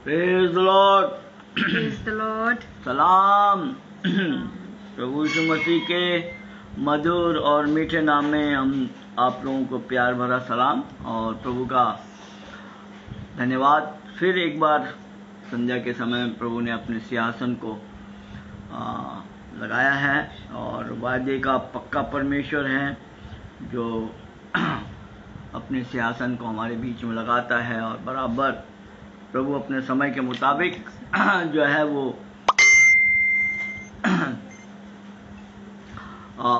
Praise the Lord. Praise the Lord. सलाम। प्रभु यीशु मसीह के मधुर और मीठे नाम में हम आप लोगों को प्यार भरा सलाम और प्रभु का धन्यवाद। फिर एक बार संध्या के समय में प्रभु ने अपने सिंहासन को लगाया है और वादे का पक्का परमेश्वर है जो अपने सिंहासन को हमारे बीच में लगाता है और बराबर प्रभु अपने समय के मुताबिक जो है वो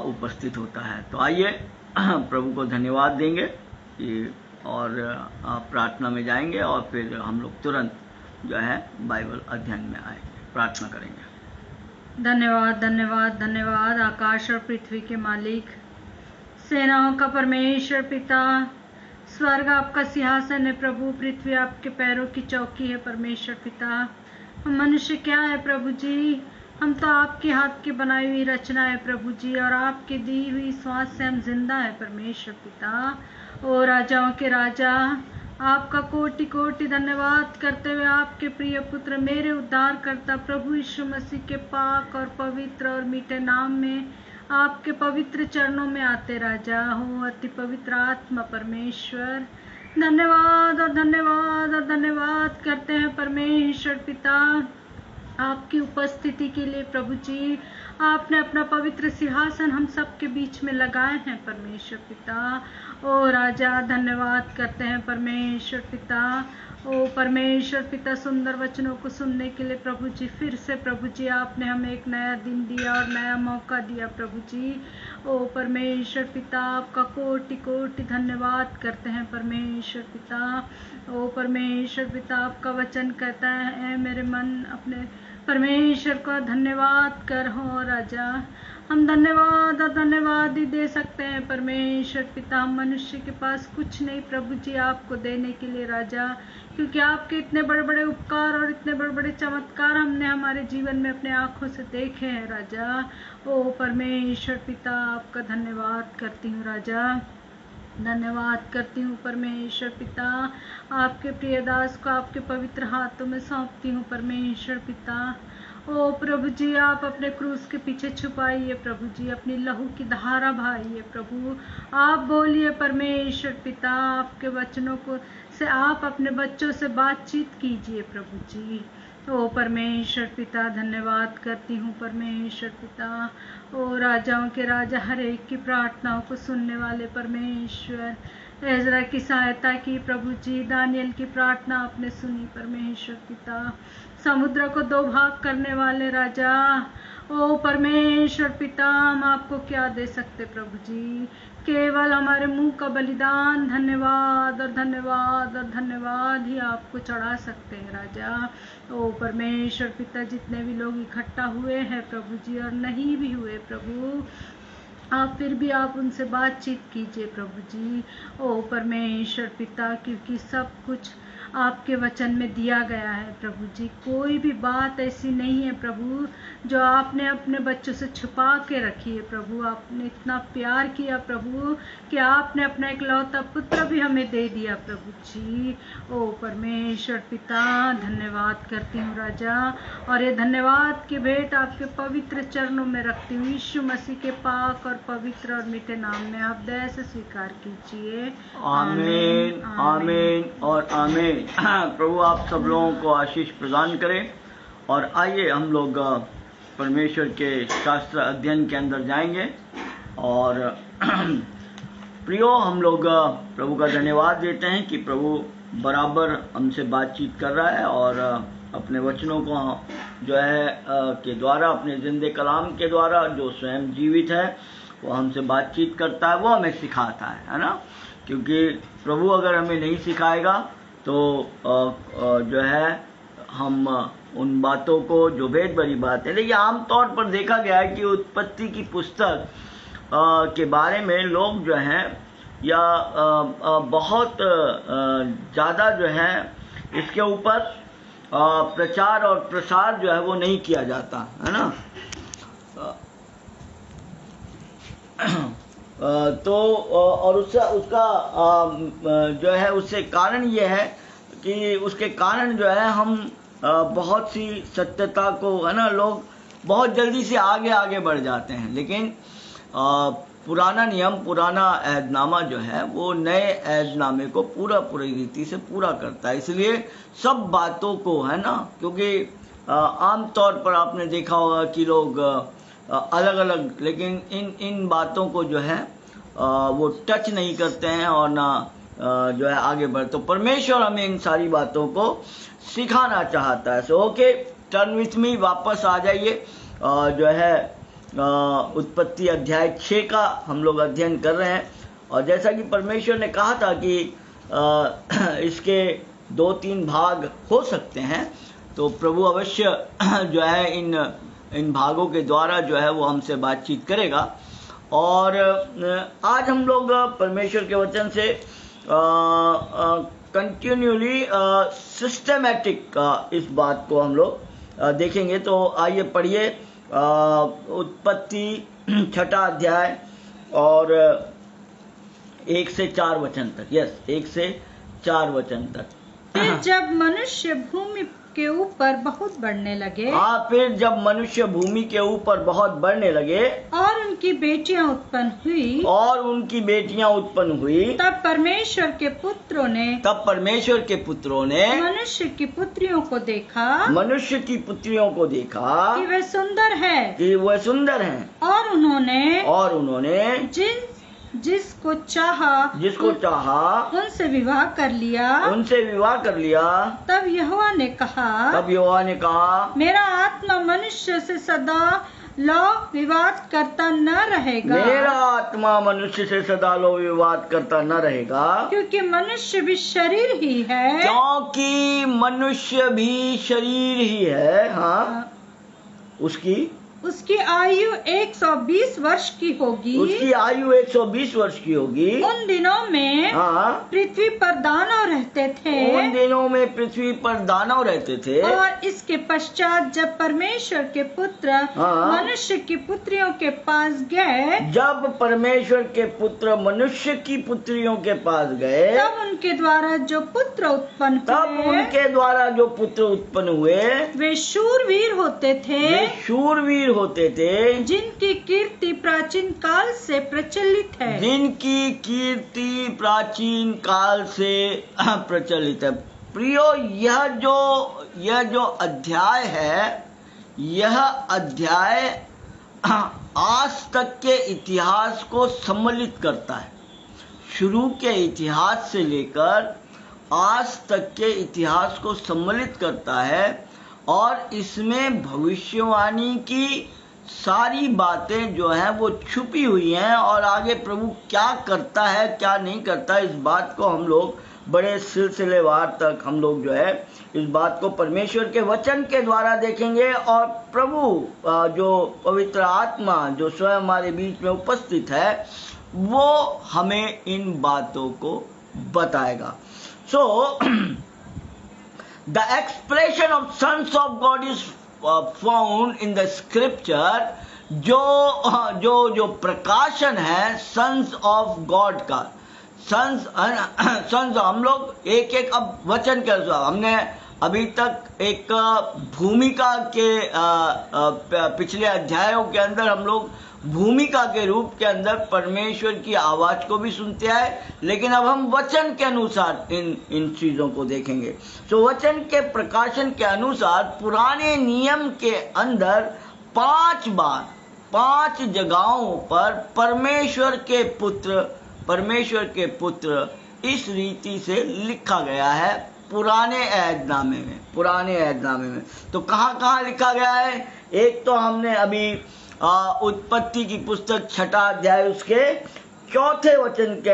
उपस्थित होता है। तो आइए प्रभु को धन्यवाद देंगे और प्रार्थना में जाएंगे और फिर हम लोग तुरंत जो है बाइबल अध्ययन में आएंगे, प्रार्थना करेंगे। धन्यवाद धन्यवाद धन्यवाद। आकाश और पृथ्वी के मालिक, सेनाओं का परमेश्वर पिता, स्वर्ग आपका सिंहासन है प्रभु, पृथ्वी आपके पैरों की चौकी है परमेश्वर पिता। हम मनुष्य क्या है प्रभु जी, हम तो आपके हाथ की बनाई हुई रचना है प्रभु जी, और आपकी दी हुई श्वास से हम जिंदा है परमेश्वर पिता। ओ राजाओं के राजा, आपका कोटि कोटि धन्यवाद करते हुए आपके प्रिय पुत्र मेरे उद्धार करता प्रभु यीशु मसीह के पाक और पवित्र और मीठे नाम में आपके पवित्र चरणों में आते राजा हो अति पवित्र आत्मा परमेश्वर। धन्यवाद और धन्यवाद और धन्यवाद करते हैं परमेश्वर पिता आपकी उपस्थिति के लिए प्रभु जी। आपने अपना पवित्र सिंहासन हम सबके बीच में लगाए हैं परमेश्वर पिता। ओ राजा, धन्यवाद करते हैं परमेश्वर पिता। ओ परमेश्वर पिता, सुंदर वचनों को सुनने के लिए प्रभु जी, फिर से प्रभु जी आपने हमें एक नया दिन दिया और नया मौका दिया प्रभु जी। ओ परमेश्वर पिता, आपका कोटि कोटि धन्यवाद करते हैं परमेश्वर पिता। ओ परमेश्वर पिता, आपका वचन कहता है मेरे मन अपने परमेश्वर का धन्यवाद कर हो राजा। हम धन्यवाद और धन्यवाद ही दे सकते हैं परमेश्वर पिता। हम मनुष्य के पास कुछ नहीं प्रभु जी आपको देने के लिए राजा, क्योंकि आपके इतने बड़े बड़े उपकार और इतने बड़े बड़े चमत्कार हमने हमारे जीवन में अपने आंखों से देखे हैं राजा। ओ परमेश्वर पिता, आपका धन्यवाद करती हूँ राजा, धन्यवाद करती हूँ परमेश्वर पिता। आपके प्रिय दास को आपके पवित्र हाथों में सौंपती हूँ परमेश्वर पिता। ओ प्रभु जी, आप अपने क्रूस के पीछे छुपाइए प्रभु जी, अपनी लहू की धारा बहाइए प्रभु। आप बोलिए परमेश्वर पिता, आपके वचनों को से आप अपने बच्चों से बातचीत कीजिए प्रभु जी। ओ परमेश्वर पिता, धन्यवाद करती हूँ परमेश्वर पिता। ओ राजाओं के राजा, हर एक की प्रार्थनाओं को सुनने वाले परमेश्वर। एजरा की सहायता की प्रभु जी, दानियल की प्रार्थना आपने सुनी परमेश्वर पिता। समुद्र को दो भाग करने वाले राजा, ओ परमेश्वर पिता, हम आपको क्या दे सकते प्रभु जी, केवल हमारे मुंह का बलिदान, धन्यवाद और धन्यवाद और धन्यवाद ही आपको चढ़ा सकते हैं राजा। ओ परमेश्वर पिता, जितने भी लोग इकट्ठा हुए हैं प्रभु जी और नहीं भी हुए प्रभु, आप फिर भी आप उनसे बातचीत कीजिए प्रभु जी। ओ परमेश्वर पिता, क्योंकि सब कुछ आपके वचन में दिया गया है प्रभु जी। कोई भी बात ऐसी नहीं है प्रभु जो आपने अपने बच्चों से छुपा के रखी है प्रभु। आपने इतना प्यार किया प्रभु कि आपने अपना इकलौता पुत्र भी हमें दे दिया प्रभु जी। ओ परमेश्वर पिता, धन्यवाद करती हूँ राजा, और ये धन्यवाद की भेंट आपके पवित्र चरणों में रखती हूँ यीशु मसीह के पाक और पवित्र और मीठे नाम में आप दया से स्वीकार कीजिए। आमीन आमीन और आमीन। प्रभु आप सब लोगों को आशीष प्रदान करें। और आइए हम लोग परमेश्वर के शास्त्र अध्ययन के अंदर जाएंगे। और प्रियो, हम लोग प्रभु का धन्यवाद देते हैं कि प्रभु बराबर हमसे बातचीत कर रहा है और अपने वचनों को जो है के द्वारा, अपने जिंदे कलाम के द्वारा, जो स्वयं जीवित है, वो हमसे बातचीत करता है, वो हमें सिखाता है ना। क्योंकि प्रभु अगर हमें नहीं सिखाएगा तो जो है हम उन बातों को, जो भेद भरी बात है, देखिए आमतौर पर देखा गया है कि उत्पत्ति की पुस्तक के बारे में लोग जो हैं या बहुत ज़्यादा जो है इसके ऊपर प्रचार और प्रसार जो है वो नहीं किया जाता है ना। तो और उसका जो है उससे कारण ये है कि उसके कारण जो है हम बहुत सी सत्यता को, है ना, लोग बहुत जल्दी से आगे आगे बढ़ जाते हैं, लेकिन पुराना नियम, पुराना ऐहदनामा जो है वो नए ऐहदनामे को पूरी रीति से पूरा करता है। इसलिए सब बातों को, है ना, क्योंकि आम तौर पर आपने देखा होगा कि लोग अलग अलग, लेकिन इन बातों को जो है वो टच नहीं करते हैं और ना जो है आगे बढ़। तो परमेश्वर हमें इन सारी बातों को सिखाना चाहता है। So okay, turn with me, वापस आ जाइए। जो है उत्पत्ति अध्याय 6 का हम लोग अध्ययन कर रहे हैं, और जैसा कि परमेश्वर ने कहा था कि इसके 2-3 भाग हो सकते हैं, तो प्रभु अवश्य जो है इन भागों के द्वारा जो है वो हमसे बातचीत करेगा। और आज हम लोग परमेश्वर के वचन से कंटिन्यूली सिस्टमैटिक इस बात को हम लोग देखेंगे। तो आइए पढ़िए उत्पत्ति 6 अध्याय और 1 से 4 वचन तक। यस, 1 से 4 वचन तक। फिर जब मनुष्य भूमि के ऊपर बहुत बढ़ने लगे, फिर जब मनुष्य भूमि के ऊपर बहुत बढ़ने लगे और उनकी बेटियां उत्पन्न हुई, तब परमेश्वर के पुत्रों ने मनुष्य की पुत्रियों को देखा कि वे सुंदर हैं, और उन्होंने जिसको चाहा उनसे विवाह कर लिया। तब यहोवा ने कहा, मेरा आत्मा मनुष्य से सदा लो विवाद करता न रहेगा, क्योंकि मनुष्य भी शरीर ही है। हाँ, उसकी आयु 120 वर्ष की होगी। उन दिनों में पृथ्वी पर दानव रहते थे। और इसके पश्चात जब परमेश्वर के पुत्र मनुष्य की पुत्रियों के पास गए, तब उनके द्वारा जो पुत्र उत्पन्न हुए वे शूरवीर होते थे, जिनकी कीर्ति प्राचीन काल से प्रचलित है। प्रियो, यह जो अध्याय है, यह अध्याय आज तक के इतिहास को सम्मिलित करता है। शुरू के इतिहास से लेकर आज तक के इतिहास को सम्मिलित करता है, और इसमें भविष्यवाणी की सारी बातें जो हैं वो छुपी हुई हैं, और आगे प्रभु क्या करता है क्या नहीं करता, इस बात को हम लोग बड़े सिलसिलेवार तक हम लोग जो है इस बात को परमेश्वर के वचन के द्वारा देखेंगे। और प्रभु जो पवित्र आत्मा जो स्वयं हमारे बीच में उपस्थित है, वो हमें इन बातों को बताएगा। सो the expression of sons of God is found in the scripture। जो प्रकाशन है sons of God का, sons हम लोग एक अब वचन के अनुसार, हमने अभी तक एक भूमिका के पिछले अध्यायों के अंदर हम लोग भूमिका के रूप के अंदर परमेश्वर की आवाज को भी सुनते आए, लेकिन अब हम वचन के अनुसार इन चीजों को देखेंगे। तो वचन के प्रकाशन के अनुसार पुराने नियम के अंदर 5 जगहों पर परमेश्वर के पुत्र इस रीति से लिखा गया है पुराने ऐहदनामे में। तो कहाँ लिखा गया है? एक तो हमने अभी उत्पत्ति की पुस्तक 6 अध्याय उसके 4 वचन के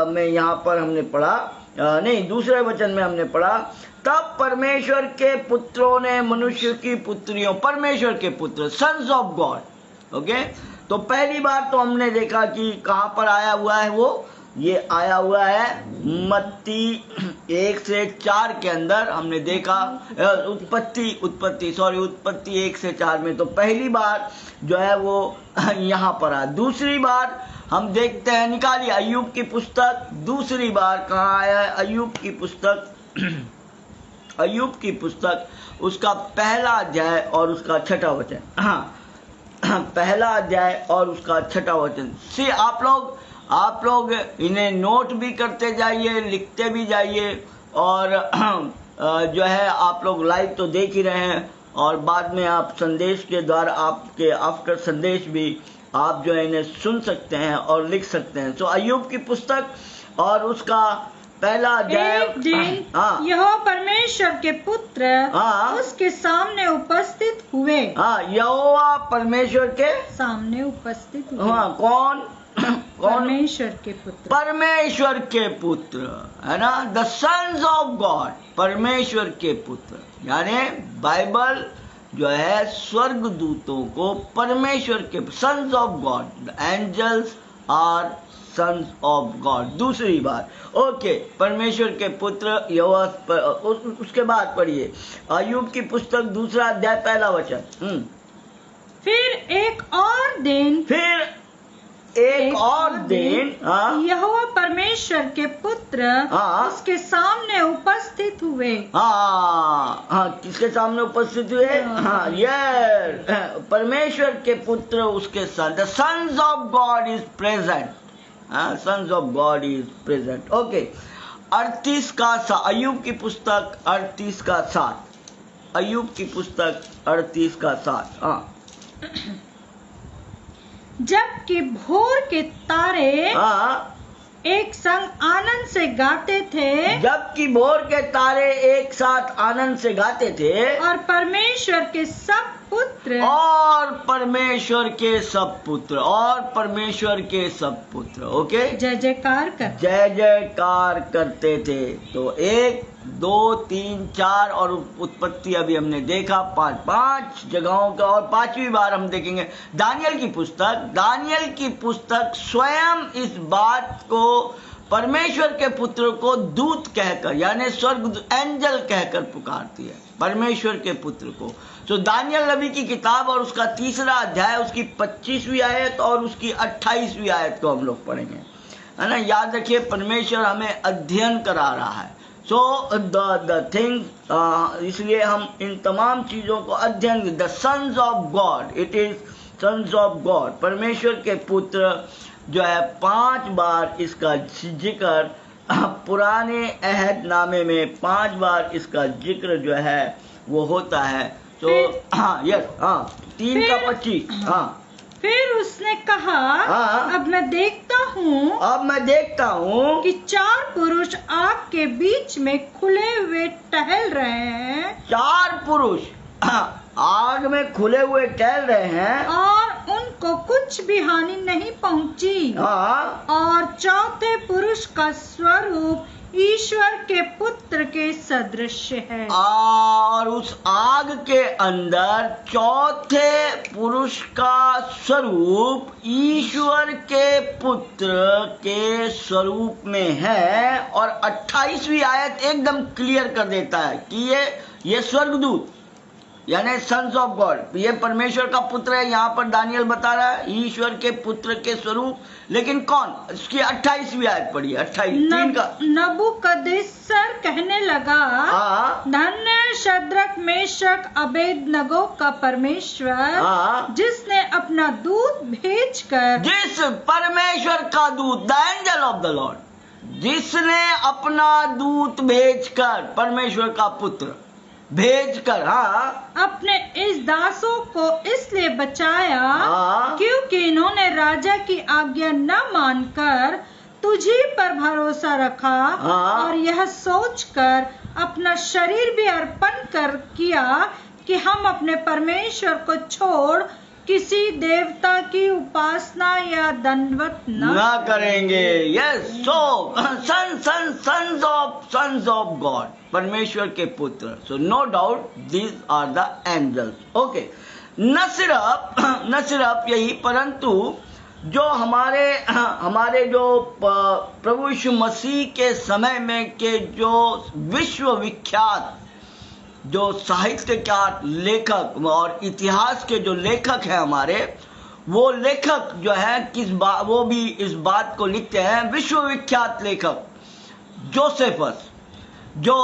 में यहाँ पर हमने पढ़ा, नहीं, दूसरे वचन में हमने पढ़ा, तब परमेश्वर के पुत्रों ने मनुष्य की पुत्रियों, परमेश्वर के पुत्र, सन्स ऑफ गॉड। ओके, तो पहली बार तो हमने देखा कि कहाँ पर आया हुआ है, वो ये आया हुआ है मत्ती 1 से 4 के अंदर हमने देखा, उत्पत्ति 1 से 4 में। तो पहली बार जो है वो यहाँ पर आया। दूसरी बार हम देखते हैं, निकालिए अय्यूब की पुस्तक, दूसरी बार कहाँ आया है? अय्यूब की पुस्तक अय्यूब की पुस्तक उसका पहला अध्याय और उसका 6वां वचन। हाँ, पहला अध्याय और उसका 6वां वचन से आप लोग इन्हें नोट भी करते जाइए, लिखते भी जाइए, और जो है आप लोग लाइव तो देख ही रहे हैं, और बाद में आप संदेश के द्वारा आपके आफ्टर संदेश भी आप जो है इन्हें सुन सकते हैं और लिख सकते हैं। तो अय्यूब की पुस्तक और उसका पहला अध्याय। एक दिन यहोवा परमेश्वर के पुत्र उसके सामने उपस्थित हुए। यहोवा परमेश्वर के सामने उपस्थित हुए। कौन? परमेश्वर के पुत्र। परमेश्वर के पुत्र है ना, द सन्स ऑफ गॉड, परमेश्वर के पुत्र। यानी बाइबल जो है स्वर्गदूतों को परमेश्वर के sons of God, the angels are sons of God. दूसरी बात, ओके, परमेश्वर के पुत्र यहोवा। उसके बाद पढ़िए अय्यूब की पुस्तक दूसरा अध्याय पहला वचन। फिर एक और दिन यहोवा परमेश्वर के पुत्र उसके सामने उपस्थित हुए। किसके सामने उपस्थित हुए? ये परमेश्वर के पुत्र उसके साथ। The sons of God is present. Sons of God is present. Okay, 38 का 7, अय्यूब की पुस्तक 38 का 7, अय्यूब की पुस्तक 38 का 7। जबकि भोर के तारे एक संग आनंद से गाते थे। जबकि भोर के तारे एक साथ आनंद से गाते थे। और परमेश्वर के सब पुत्र। और परमेश्वर के सब पुत्र। और परमेश्वर के सब पुत्र। ओके, जय जयकार करते थे। तो 1, 2, 3, 4 और उत्पत्ति अभी हमने देखा 5 जगहों का, और 5वीं बार हम देखेंगे दानियल की पुस्तक स्वयं इस बात को परमेश्वर के पुत्र को दूत कहकर, यानी स्वर्ग एंजल कहकर पुकारती है, परमेश्वर के पुत्र को। तो दानियल नबी की किताब और उसका 3रा अध्याय, उसकी 25वीं आयत और उसकी 28वीं आयत को हम लोग पढ़ेंगे, है ना। याद रखिए, परमेश्वर हमें अध्ययन करा रहा है। सो द थिंग, इसलिए हम इन तमाम चीजों को अध्ययन, the sons of God, it is sons of God, परमेश्वर के पुत्र जो है 5 बार इसका जिक्र पुराने अहद नामे में 5 बार इसका जिक्र जो है वो होता है। तो 3 का 25। फिर उसने कहा, अब मैं देखता हूँ कि 4 पुरुष आग के बीच में खुले हुए टहल रहे हैं। 4 पुरुष आग में खुले हुए टहल रहे हैं, और उनको कुछ भी हानि नहीं पहुंची। और चौथे पुरुष का स्वरूप ईश्वर के पुत्र के सदृश है। और उस आग के अंदर चौथे पुरुष का स्वरूप ईश्वर के पुत्र के स्वरूप में है। और 28वीं आयत एकदम क्लियर कर देता है कि ये स्वर्गदूत, यानी सन्स ऑफ गॉड, ये परमेश्वर का पुत्र है। यहाँ पर दानियल बता रहा है ईश्वर के पुत्र के स्वरूप, लेकिन कौन? इसकी 28वीं आयत पढ़िए, 28 का। नबूकदनेस्सर कहने लगा, धन्य शद्रक मेशक अबेदनगो का परमेश्वर, जिसने अपना दूत भेजकर, जिस परमेश्वर का दूत, the angel of the Lord, जिसने अपना दूत भेजकर, परमेश्वर का पुत्र भेजकर अपने इस दासों को इसलिए बचाया क्योंकि इन्होंने राजा की आज्ञा न मानकर तुझी पर भरोसा रखा, और यह सोचकर अपना शरीर भी अर्पण कर किया कि हम अपने परमेश्वर को छोड़ किसी देवता की उपासना या दंडवत न करेंगे। Yes, so sons of God, परमेश्वर के पुत्र। So no doubt these are the angels. Okay, न सिर्फ यही, परंतु जो हमारे जो प्रभु यीशु मसीह के समय में के जो विश्वविख्यात जो साहित्यकार लेखक और इतिहास के जो लेखक हैं हमारे, वो लेखक जो है वो भी इस बात को लिखते हैं, विश्वविख्यात लेखक जो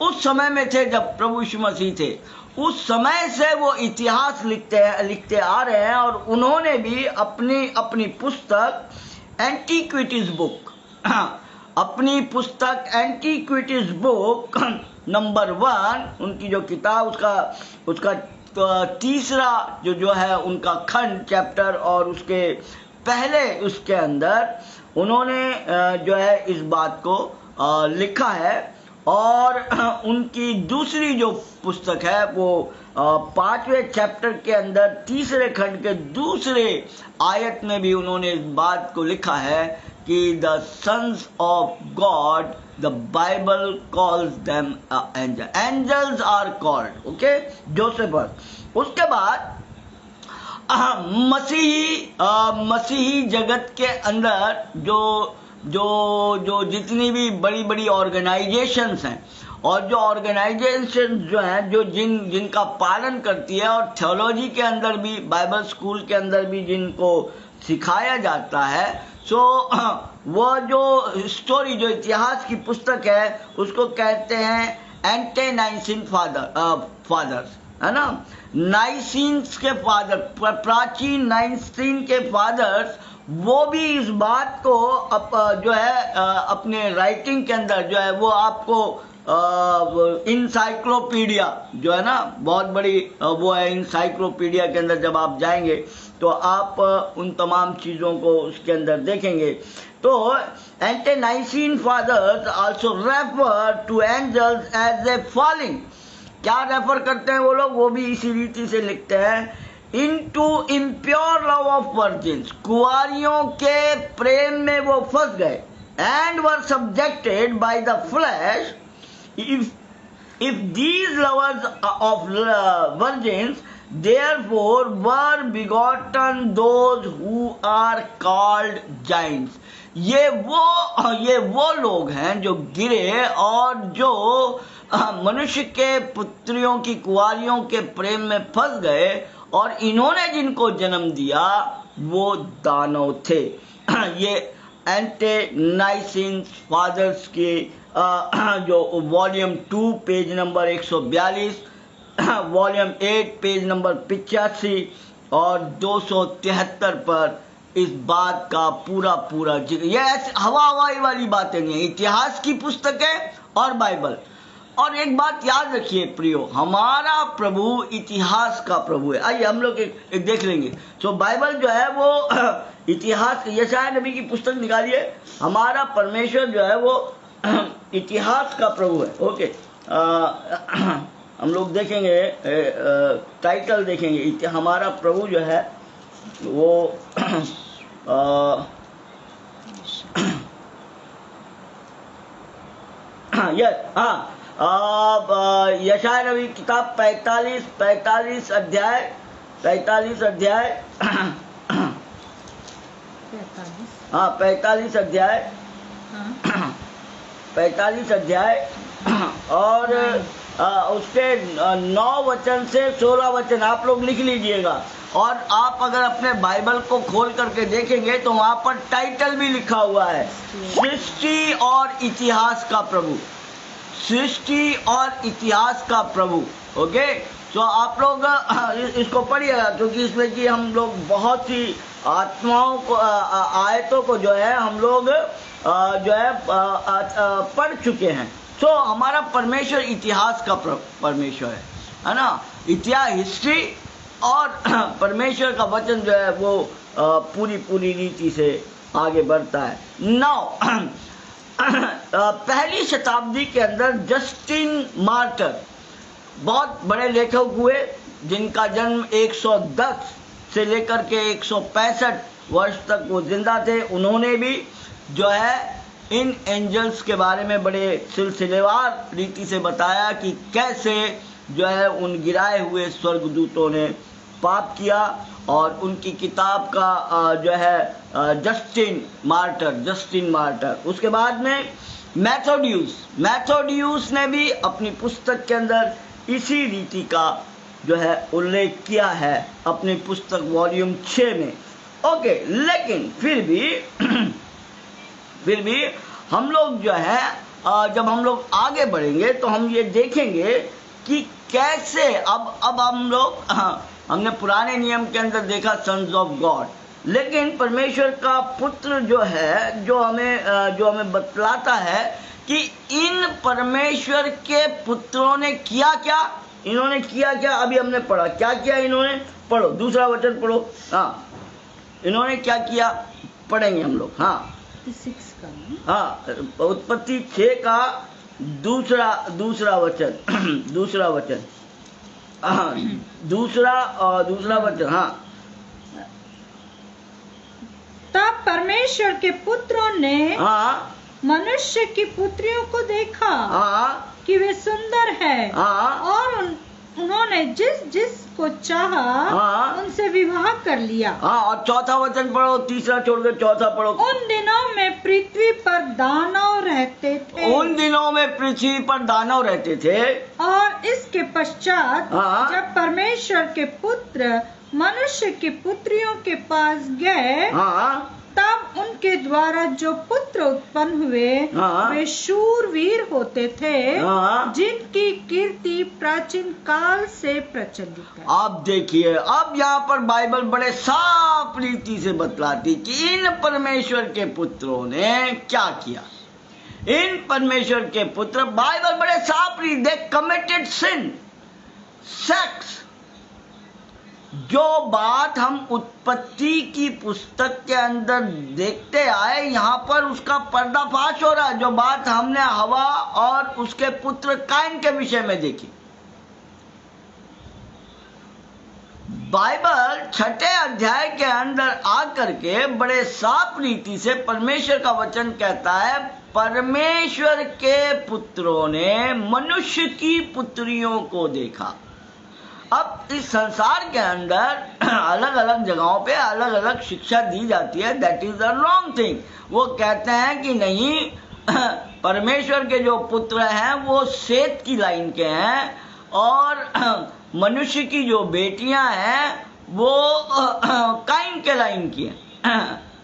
उस समय में थे जब प्रभु यीशु मसीह थे, उस समय से वो इतिहास लिखते आ रहे हैं। और उन्होंने भी अपनी पुस्तक एंटीक्विटीज बुक, अपनी पुस्तक एंटीक्विटीज बुक नंबर 1, उनकी जो किताब, उसका तीसरा जो है उनका खंड, चैप्टर, और उसके पहले उसके अंदर उन्होंने जो है इस बात को लिखा है। और उनकी दूसरी जो पुस्तक है वो 5वें चैप्टर के अंदर तीसरे खंड के दूसरे आयत में भी उन्होंने इस बात को लिखा है कि the sons of God, the Bible calls them angels are called, okay, Josephus. उसके बाद मसीही जगत के अंदर जो जितनी भी बड़ी बड़ी ऑर्गेनाइजेशंस हैं, और जो ऑर्गेनाइजेशन जो हैं, जो जिनका पालन करती है, और थियोलॉजी के अंदर भी, बाइबल स्कूल के अंदर भी जिनको सिखाया जाता है, सो वो जो स्टोरी, जो इतिहास की पुस्तक है, उसको कहते हैं एंटे नाइसिन फादर्स, है ना। नाइसिन्स के फादर, प्राचीन नाइसिन के फादर्स, वो भी इस बात को जो है अपने राइटिंग के अंदर जो है वो आपको इंसाइक्लोपीडिया जो है ना, बहुत बड़ी वो है, इंसाइक्लोपीडिया के अंदर जब आप जाएंगे तो आप उन तमाम चीज़ों को उसके अंदर देखेंगे। तो ante Nicene fathers also refer to angels as a falling. क्या रेफर करते हैं वो लोग? वो भी इसी रीति से लिखते हैं, into impure love of virgins, कुंवारियों के प्रेम में वो फंस गए, and were subjected by the flesh, if these lovers of virgins therefore were begotten those who are called giants। ये वो लोग हैं जो गिरे और जो मनुष्य के पुत्रियों की, कुंवारियों के प्रेम में फंस गए, और इन्होंने जिनको जन्म दिया वो दानव थे। ये एंटे नाइसिन फादर्स के जो volume 2 page number 142, volume 8 page number 85 और 273 पर इस बात का पूरा जिक्र। ये ऐसे हवाई वाली बातें नहीं है, इतिहास की पुस्तक है और बाइबल। और एक बात याद रखिए प्रियो, हमारा प्रभु इतिहास का प्रभु है। आइए हम लोग एक देख लेंगे। तो बाइबल जो है वो इतिहास, यशायाह नबी की पुस्तक निकालिए। हमारा परमेश्वर जो है वो इतिहास का प्रभु है। ओके, हम लोग देखेंगे, टाइटल देखेंगे, हमारा प्रभु जो है वो यशायाह नबी किताब 45 अध्याय 45 अध्याय और उसके 9 वचन से 16 वचन आप लोग लिख लीजिएगा। और आप अगर अपने बाइबल को खोल करके देखेंगे तो वहां पर टाइटल भी लिखा हुआ है, सृष्टि और इतिहास का प्रभु, सृष्टि और इतिहास का प्रभु। ओके, तो आप लोग इसको पढ़िएगा, क्योंकि इसमें कि हम लोग बहुत सी आत्माओं को, आयतों को जो है हम लोग जो है पढ़ चुके हैं। तो हमारा परमेश्वर इतिहास का परमेश्वर है ना। इतिहास, हिस्ट्री, और परमेश्वर का वचन जो है वो पूरी रीति से आगे बढ़ता है। नाउ पहली शताब्दी के अंदर जस्टिन मार्टर बहुत बड़े लेखक हुए, जिनका जन्म 110 से लेकर के 165 वर्ष तक वो जिंदा थे। उन्होंने भी जो है इन एंजल्स के बारे में बड़े सिलसिलेवार रीति से बताया कि कैसे जो है उन गिराए हुए स्वर्गदूतों ने पाप किया। और उनकी किताब का जो है जस्टिन मार्टर। उसके बाद में मैथोडियूस ने भी अपनी पुस्तक के अंदर इसी रीति का जो है उल्लेख किया है अपनी पुस्तक वॉल्यूम 6 में। ओके, लेकिन फिर भी हम लोग जो है जब हम लोग आगे बढ़ेंगे तो हम ये देखेंगे कि कैसे अब हम लोग हमने पुराने नियम के अंदर देखा सन्स ऑफ गॉड, लेकिन परमेश्वर का पुत्र जो है, जो हमें बतलाता है कि इन परमेश्वर के पुत्रों ने किया क्या, इन्होंने किया क्या। अभी हमने पढ़ा क्या किया इन्होंने, पढ़ो दूसरा वचन पढ़ो। हाँ, इन्होंने क्या किया पढ़ेंगे हम लोग। हाँ हाँ, उत्पत्ति 6 का दूसरा वचन दूसरा वचन दूसरा वचन। हाँ, तब परमेश्वर के पुत्रों ने हाँ मनुष्य की पुत्रियों को देखा हाँ कि वे सुंदर है, हाँ, और उन्होंने जिस को चाहा हाँ, उनसे विवाह कर लिया। हाँ, और चौथा वचन पढ़ो, तीसरा छोड़कर चौथा पढ़ो। उन दिनों में पृथ्वी पर दानव रहते थे। उन दिनों में पृथ्वी पर दानव रहते थे। और इसके पश्चात हाँ, जब परमेश्वर के पुत्र मनुष्य की पुत्रियों के पास गए, हाँ, तब उनके द्वारा जो पुत्र उत्पन्न हुए हाँ, वे शूरवीर होते थे, हाँ, जिनकी कीर्ति प्राचीन काल से प्रचलित है। आप देखिए, अब यहाँ पर बाइबल बड़े साफ रीति से बतलाती कि इन परमेश्वर के पुत्रों ने क्या किया। इन परमेश्वर के पुत्र, बाइबल बड़े साफ रीति, दे कमिटेड सिन, सेक्स। जो बात हम उत्पत्ति की पुस्तक के अंदर देखते आए, यहाँ पर उसका पर्दाफाश हो रहा है। जो बात हमने हवा और उसके पुत्र काइन के विषय में देखी, बाइबल 6 अध्याय के अंदर आकर के बड़े साफ रीति से परमेश्वर का वचन कहता है, परमेश्वर के पुत्रों ने मनुष्य की पुत्रियों को देखा। अब इस संसार के अंदर अलग अलग जगहों पे अलग अलग शिक्षा दी जाती है, that is the wrong thing. वो कहते हैं कि नहीं, परमेश्वर के जो पुत्र हैं वो सेत की लाइन के हैं, और मनुष्य की जो बेटियां हैं वो काइन के लाइन की हैं,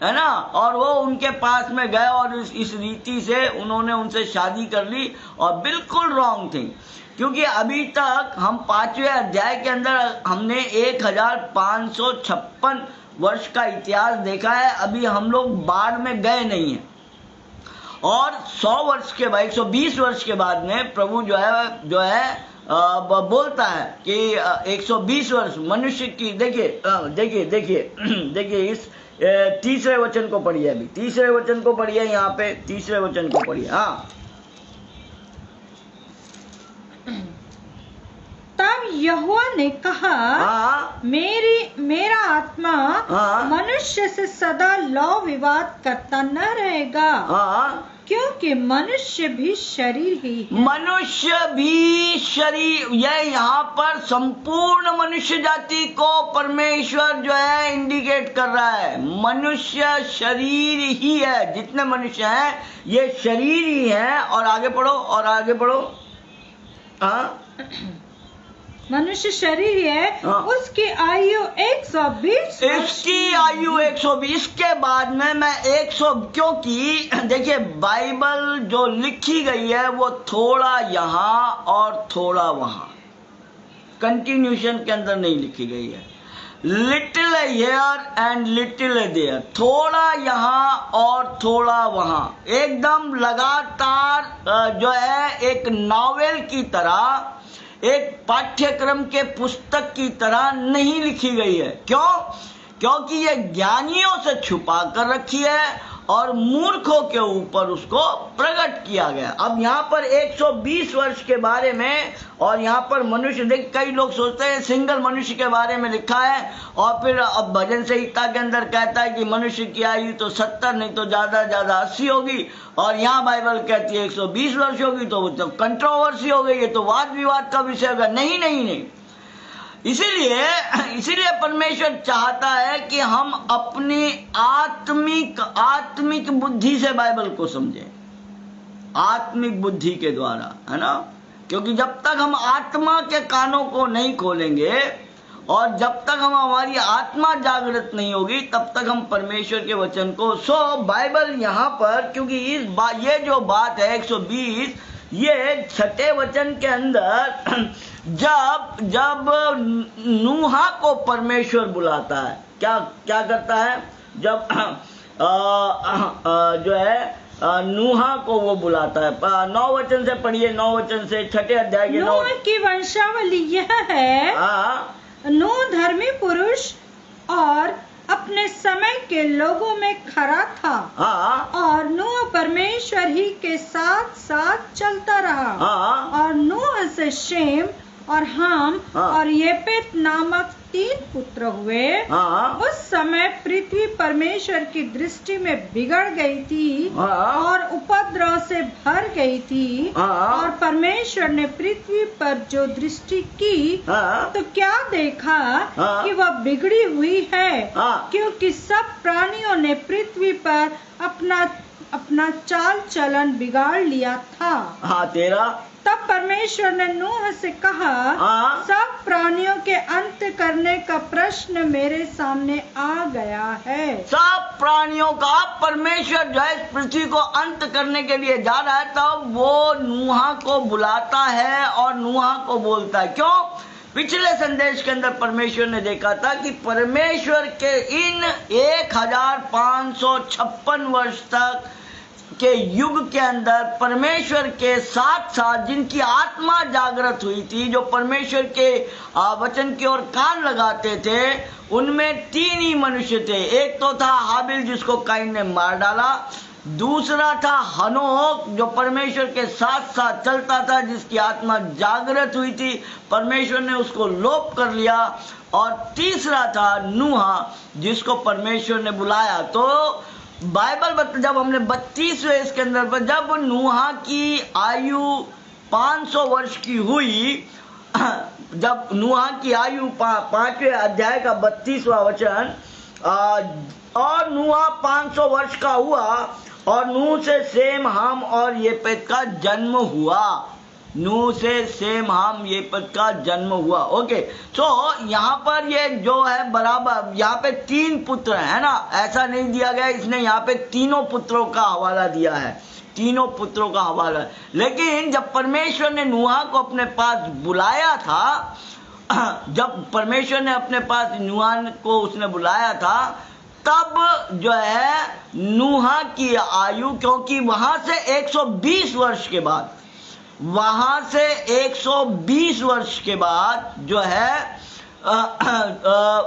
है ना। और वो उनके पास में गए और इस रीति से उन्होंने उनसे शादी कर ली, और बिल्कुल रॉन्ग थिंग। क्योंकि अभी तक हम 5वें अध्याय के अंदर हमने 1556 वर्ष का इतिहास देखा है। अभी हम लोग बाढ़ में गए नहीं हैं, और 100 वर्ष के बाद, 120 वर्ष के बाद में प्रभु जो है बोलता है कि 120 वर्ष मनुष्य की। देखिए इस तीसरे वचन को पढ़िए, अभी तीसरे वचन को पढ़िए, यहाँ पे तीसरे वचन को पढ़िए। हाँ, तब यहोवा ने कहा, हाँ, मेरा आत्मा हाँ, मनुष्य से सदा लौ विवाद करता न रहेगा, हाँ, क्योंकि मनुष्य भी शरीर ही है। मनुष्य भी शरीर, यह यहाँ पर संपूर्ण मनुष्य जाति को परमेश्वर जो है इंडिकेट कर रहा है। मनुष्य शरीर ही है, जितने मनुष्य हैं ये शरीर ही है। और आगे पढ़ो, और आगे पढ़ो। हाँ, मनुष्य शरीर है, हाँ, उसकी आयु 120, इसकी आयु 120 के बाद में मैं 100, क्योंकि देखिए बाइबल जो लिखी गई है वो थोड़ा यहाँ और थोड़ा वहाँ, कंटिन्यूशन के अंदर नहीं लिखी गई है। Little here and little there, थोड़ा यहाँ और थोड़ा वहाँ, एकदम लगातार जो है एक नॉवेल की तरह, एक पाठ्यक्रम के पुस्तक की तरह नहीं लिखी गई है। क्यों? क्योंकि ये ज्ञानियों से छुपा कर रखी है और मूर्खों के ऊपर उसको प्रकट किया गया। अब यहाँ पर 120 वर्ष के बारे में, और यहाँ पर मनुष्य, देख कई लोग सोचते हैं सिंगल मनुष्य के बारे में लिखा है, और फिर अब भजन संहिता के अंदर कहता है कि मनुष्य की आयु तो 70 नहीं तो ज्यादा 80 होगी, और यहाँ बाइबल कहती है 120 वर्ष होगी, तो कंट्रोवर्सी हो गई है, तो वाद विवाद का विषय होगा। नहीं नहीं नहीं, इसीलिए परमेश्वर चाहता है कि हम अपनी आत्मिक बुद्धि से बाइबल को समझें, आत्मिक बुद्धि के द्वारा, है ना। क्योंकि जब तक हम आत्मा के कानों को नहीं खोलेंगे और जब तक हमारी आत्मा जागृत नहीं होगी तब तक हम परमेश्वर के वचन को बाइबल यहाँ पर, क्योंकि ये जो बात है 120, ये छठे वचन के अंदर जब नूहा को परमेश्वर बुलाता है, क्या करता है? जब जो है नूहा को वो बुलाता है। 9 वचन से पढ़िए, 9 वचन से, छठे अध्याय के 9। नूह की वंशावली यह है, नूह धर्मी पुरुष और अपने समय के लोगों में खरा था। और नूह परमेश्वर ही के साथ साथ चलता रहा। और नूह से शेम और हाम और येपेत नामक 3 पुत्र हुए। उस समय पृथ्वी परमेश्वर की दृष्टि में बिगड़ गई थी और उपद्रव से भर गई थी। और परमेश्वर ने पृथ्वी पर जो दृष्टि की तो क्या देखा कि वह बिगड़ी हुई है, क्योंकि सब प्राणियों ने पृथ्वी पर अपना चाल चलन बिगाड़ लिया था। 13। तब परमेश्वर ने नूह से कहा, सब प्राणियों के अंत करने का प्रश्न मेरे सामने आ गया है। सब प्राणियों का परमेश्वर जो है पृथ्वी को अंत करने के लिए जा रहा है, तब वो नूहा को बुलाता है और नूहा को बोलता है। क्यों? पिछले संदेश के अंदर परमेश्वर ने देखा था कि परमेश्वर के इन 1556 वर्ष तक के युग के अंदर परमेश्वर के साथ साथ जिनकी आत्मा जागृत हुई थी, जो परमेश्वर के वचन की ओर कान लगाते थे, उनमें 3 ही मनुष्य थे। एक तो था हाबिल जिसको काइन ने मार डाला, दूसरा था हनोक जो परमेश्वर के साथ साथ चलता था, जिसकी आत्मा जागृत हुई थी, परमेश्वर ने उसको लोप कर लिया, और तीसरा था नूहा जिसको परमेश्वर ने बुलाया। तो बाइबल जब हमने 32वें इसके अंदर पर जब नूहा की आयु 500 वर्ष की हुई, जब नूहा की आयु 5वें अध्याय का 32वां वचन, और नूहा 500 वर्ष का हुआ और नूह से सेम, हाम और येपेत का जन्म हुआ। नूह से सेम, हाम, येपेत का जन्म हुआ। ओके, तो यहाँ पर ये जो है बराबर यहाँ पे 3 पुत्र है ना, ऐसा नहीं दिया गया, इसने यहाँ पे तीनों पुत्रों का हवाला दिया है, तीनों पुत्रों का हवाला। लेकिन जब परमेश्वर ने नूहा को अपने पास बुलाया था, जब परमेश्वर ने अपने पास नूहा को उसने बुलाया था, तब जो है नूहा की आयु, क्योंकि वहां से 120 वर्ष के बाद, वहां से 120 वर्ष के बाद जो है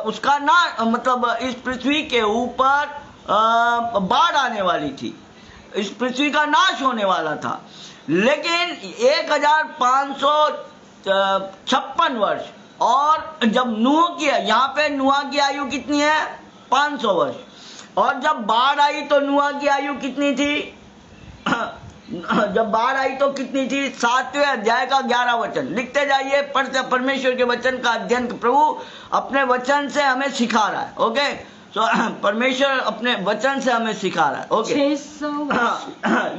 उसका ना मतलब इस पृथ्वी के ऊपर बाढ़ आने वाली थी, इस पृथ्वी का नाश होने वाला था। लेकिन 1556 वर्ष, और जब नूह की, यहाँ पे नूह की आयु कितनी है? 500 वर्ष। और जब बाढ़ आई तो नूह की आयु कितनी थी? जब बाढ़ आई तो कितनी थी? 7वें अध्याय का 11 वचन। लिखते जाइए, पढ़ते, परमेश्वर के वचन का अध्ययन प्रभु अपने वचन से हमें सिखा रहा है। ओके, तो परमेश्वर अपने वचन से हमें सिखा रहा है। ओके, 600 वर्ष।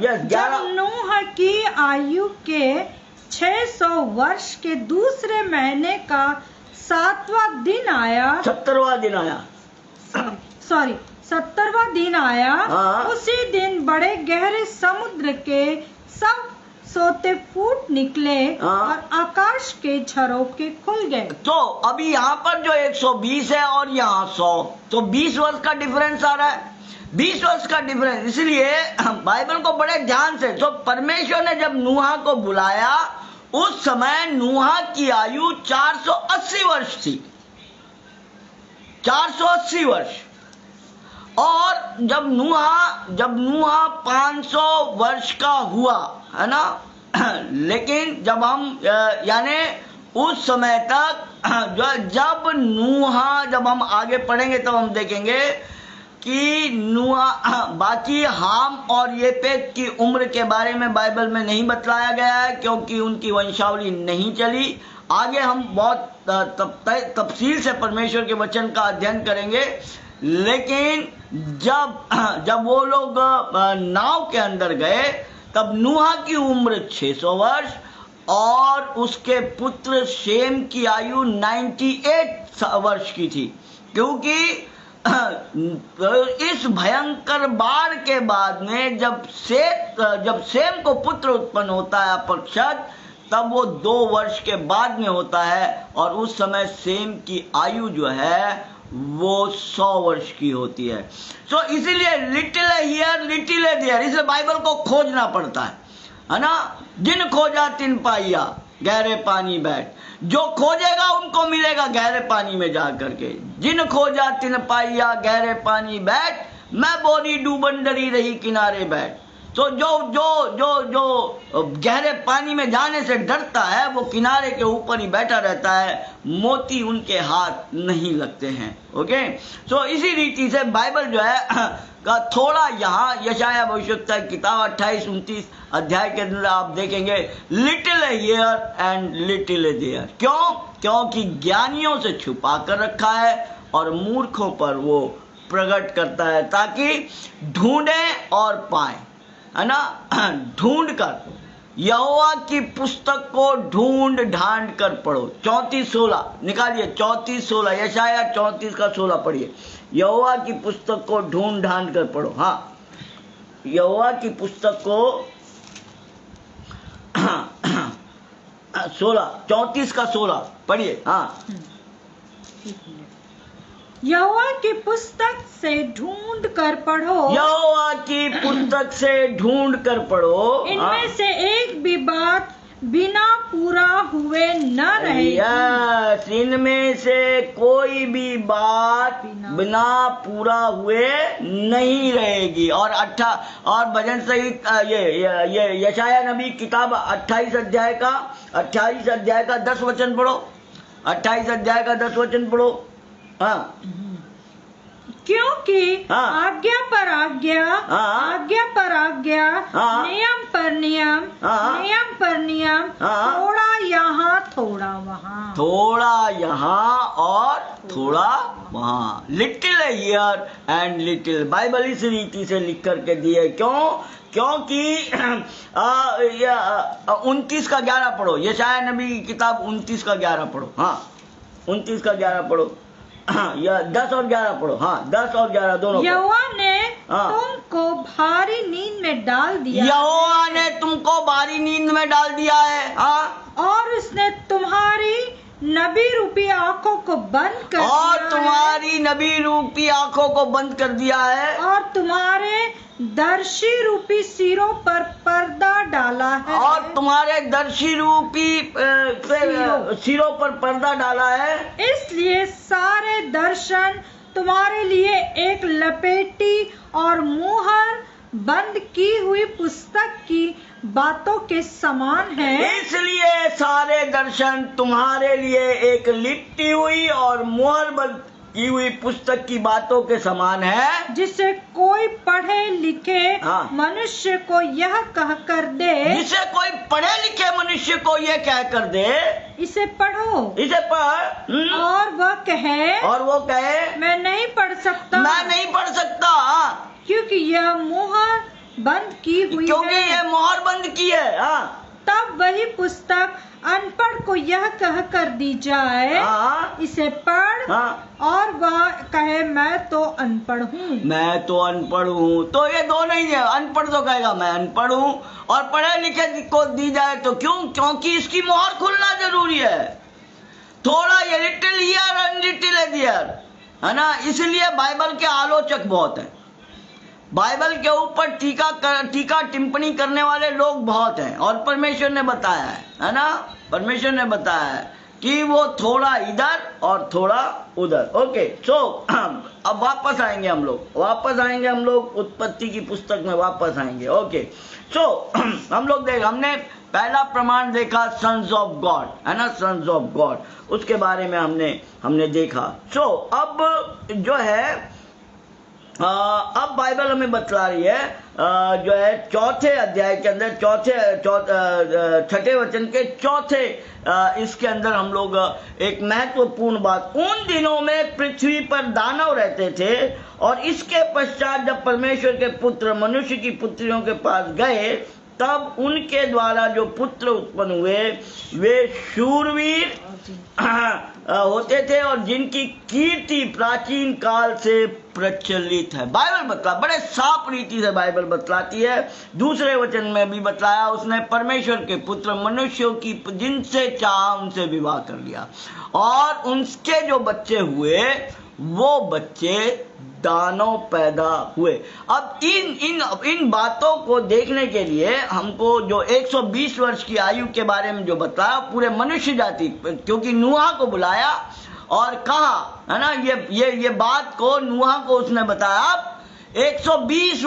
यस, 11। जब नूह की आयु के 600 वर्ष के दूसरे महीने का 7वां दिन आया, 70वां दिन आया, 70वां दिन आया, उसी दिन बड़े गहरे समुद्र के सब सोते फूट निकले और आकाश के झरोखे खुल गए। तो अभी यहाँ पर जो 120 है और यहाँ 100, तो 20 वर्ष का डिफरेंस आ रहा है, 20 वर्ष का डिफरेंस। इसलिए बाइबल को बड़े ध्यान से, तो परमेश्वर ने जब नूहा को बुलाया उस समय नूहा की आयु 480 वर्ष थी, 480 वर्ष। और जब नूहा 500 वर्ष का हुआ है ना, लेकिन जब हम यानी उस समय तक जब नूहा, जब हम आगे पढ़ेंगे तब हम देखेंगे कि नूहा, बाकी हाम और येपेत की उम्र के बारे में बाइबल में नहीं बतलाया गया है, क्योंकि उनकी वंशावली नहीं चली। आगे हम बहुत तफसील से परमेश्वर के वचन का अध्ययन करेंगे। लेकिन जब वो लोग नाव के अंदर गए तब नूहा की उम्र 600 वर्ष और उसके पुत्र शेम की आयु 98 वर्ष की थी, क्योंकि इस भयंकर बाढ़ के बाद में जब सेम को पुत्र उत्पन्न होता है अपक्षत, तब वो 2 वर्ष के बाद में होता है, और उस समय सेम की आयु जो है वो 100 वर्ष की होती है। सो इसीलिए लिटिल हियर लिटिल देयर, इसलिए बाइबल को खोजना पड़ता है ना। जिन खोजा तिन पाइया, गहरे पानी बैठ, जो खोजेगा उनको मिलेगा गहरे पानी में जा करके। जिन खोजा तिन पाइया, गहरे पानी बैठ, मैं बोरी डूबन डरी रही किनारे बैठ। तो जो गहरे पानी में जाने से डरता है वो किनारे के ऊपर ही बैठा रहता है, मोती उनके हाथ नहीं लगते हैं। ओके, सो इसी रीति से बाइबल जो है का थोड़ा यहाँ यशाया भविष्यवक्ता की किताब 28-29 अध्याय के अंदर आप देखेंगे little here and little there. क्यों? क्योंकि ज्ञानियों से छुपा कर रखा है और मूर्खों पर वो प्रकट करता है, ताकि ढूंढें और पाएं, है ना। ढूंढ कर, यहोवा की पुस्तक को ढूंढ ढांड कर पढ़ो। 34:16 निकालिए, 34:16, यशाया 34:16 पढ़िए। यहोवा की पुस्तक को ढूंढ ढांड कर पढ़ो। हाँ, यहोवा की पुस्तक को 34:16 पढ़िए। हाँ, यहोवा की पुस्तक से ढूंढ कर पढ़ो, यहोवा की पुस्तक से ढूंढ कर पढ़ो, इनमें से एक भी बात बिना पूरा हुए न रहेगी। यस, इनमें से कोई भी बात बिना पूरा हुए नहीं रहेगी। और भजन सहित ये यशाया नबी किताब 28 अध्याय का 10 वचन पढ़ो। 28 अध्याय का 10 वचन पढ़ो। हाँ, क्योंकि हाँ, आज्ञा पर आज्ञा, हाँ, आज्ञा पर आज्ञा, हाँ, नियम पर नियम, हाँ, नियम पर नियम, हाँ, थोड़ा यहाँ थोड़ा वहाँ, थोड़ा यहाँ और थोड़ा वहाँ। Little here and little, Bible इस रीति से लिख करके दी है। क्यों? क्योंकि 29:11 पढ़ो। यशाया नबी की किताब 29:11 पढ़ो। हाँ, 29:11 पढ़ो। हाँ, या 10 और 11 पढ़ो। हाँ, 10 और 11 दोनों। यहोवा ने हाँ, तुमको भारी नींद में डाल दिया, यहोवा ने तुमको भारी नींद में डाल दिया है। हाँ, और उसने तुम्हारी नबी रूपी आंखों को बंद कर दिया, और तुम्हारी नबी रूपी आंखों को बंद कर दिया है, और तुम्हारे दर्शी रूपी सिरों पर पर्दा डाला है, और तुम्हारे दर्शी रूपी सिरों पर पर्दा डाला है। इसलिए सारे दर्शन तुम्हारे लिए एक लपेटी और मुहर बंद की हुई पुस्तक की बातों के समान है। इसलिए सारे दर्शन तुम्हारे लिए एक लिपटी हुई और मुहर बंद की हुई पुस्तक की बातों के समान है, जिसे कोई पढ़े लिखे हाँ, मनुष्य को यह कह कर दे, जिसे कोई पढ़े लिखे मनुष्य को यह कह कर दे, इसे पढ़ो, इसे पढ़, और वह कहे मैं नहीं पढ़ सकता, क्योंकि यह मुहर बंद की हुई क्योंकि है। ये मोहर बंद की है। हाँ, तब वही पुस्तक अनपढ़ को यह कह कर दी जाए, हाँ, इसे पढ़, हाँ, और वह कहे मैं तो अनपढ़ हूँ। तो ये दोनों ही है। अनपढ़ तो कहेगा मैं अनपढ़ हूँ, और पढ़े लिखे को दी जाए तो क्योंकि इसकी मोहर खुलना जरूरी है। थोड़ा ये little here and little there, है ना। इसलिए बाइबल के आलोचक बहुत हैं, बाइबल के ऊपर टीका टिप्पणी करने वाले लोग बहुत हैं, और परमेश्वर ने बताया है ना। परमेश्वर ने बताया है कि वो थोड़ा इधर और थोड़ा उधर। ओके, सो अब वापस आएंगे हम लोग उत्पत्ति की पुस्तक में वापस आएंगे। ओके, सो हम लोग हमने पहला प्रमाण देखा सन्स ऑफ गॉड, है ना, सन्स ऑफ गॉड, उसके बारे में हमने देखा। सो अब जो है अब बाइबल हमें बतला रही है जो है 4थे अध्याय के अंदर 6ठे वचन के 4थे इसके अंदर हम लोग एक महत्वपूर्ण बात, उन दिनों में पृथ्वी पर दानव रहते थे, और इसके पश्चात जब परमेश्वर के पुत्र मनुष्य की पुत्रियों के पास गए तब उनके द्वारा जो पुत्र उत्पन्न हुए वे शूरवीर होते थे और जिनकी कीर्ति प्राचीन काल से प्रचलित है। बाइबल बतला, बड़े साफ रीति से बाइबल बतलाती है। दूसरे वचन में भी बतलाया, उसने परमेश्वर के पुत्र मनुष्यों की जिनसे चाहा उनसे विवाह कर लिया और उनके जो बच्चे हुए वो बच्चे दानव पैदा हुए। अब इन बातों को देखने के लिए हमको जो 120 वर्ष की आयु के बारे में जो बताया पूरे मनुष्य जाति, क्योंकि नूहा को बुलाया और कहा है ना, ये बात को नूहा को उसने बताया 120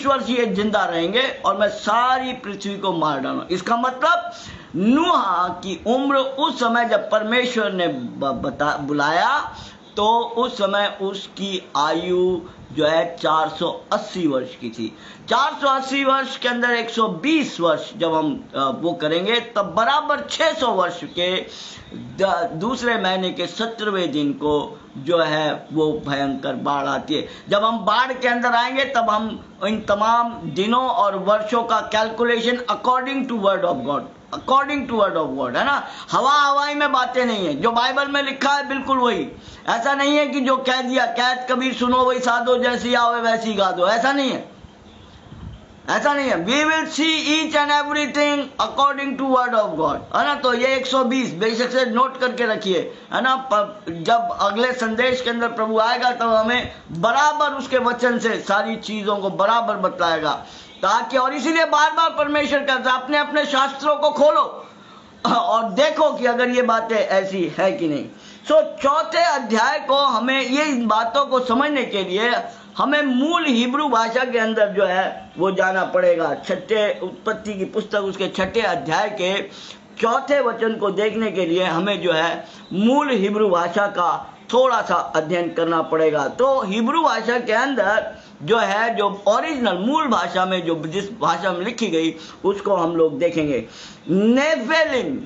वर्ष ये जिंदा रहेंगे और मैं सारी पृथ्वी को मार डालूंगा। इसका मतलब नूहा की उम्र उस समय जब परमेश्वर ने बुलाया तो उस समय उसकी आयु जो है 480 वर्ष की थी। 480 वर्ष के अंदर 120 वर्ष जब हम वो करेंगे तब बराबर 600 वर्ष के दूसरे महीने के 17वें दिन को जो है वो भयंकर बाढ़ आती है। जब हम बाढ़ के अंदर आएंगे तब हम इन तमाम दिनों और वर्षों का calculation according to word of God है ना। हवाई में बातें नहीं है, जो बाइबल में लिखा है बिल्कुल वही। ऐसा नहीं है कि जो कह दिया कैद कबीर सुनो वही साधो, जैसी आवे वैसी गा दो, ऐसा नहीं है। We will see each and everything according to word of God, है ना। तो ये 120 बेशक से नोट करके रखिए, है ना। जब अगले संदेश के अंदर प्रभु आएगा तब हमें बराबर उसके वचन से सारी चीजों को बराबर बताएगा, ताकि और इसीलिए बार बार परमेश्वर कहता है अपने अपने शास्त्रों को खोलो और देखो कि अगर ये बातें ऐसी है कि नहीं। सो चौथे अध्याय को हमें ये इन बातों को समझने के लिए हमें मूल हिब्रू भाषा के अंदर जो है वो जाना पड़ेगा। उत्पत्ति की पुस्तक उसके 6ठे अध्याय के 4थे वचन को देखने के लिए हमें जो है मूल हिब्रू भाषा का थोड़ा सा अध्ययन करना पड़ेगा। तो हिब्रू भाषा के अंदर जो है जो ओरिजिनल मूल भाषा में जो जिस भाषा में लिखी गई उसको हम लोग देखेंगे। नेफिलिम,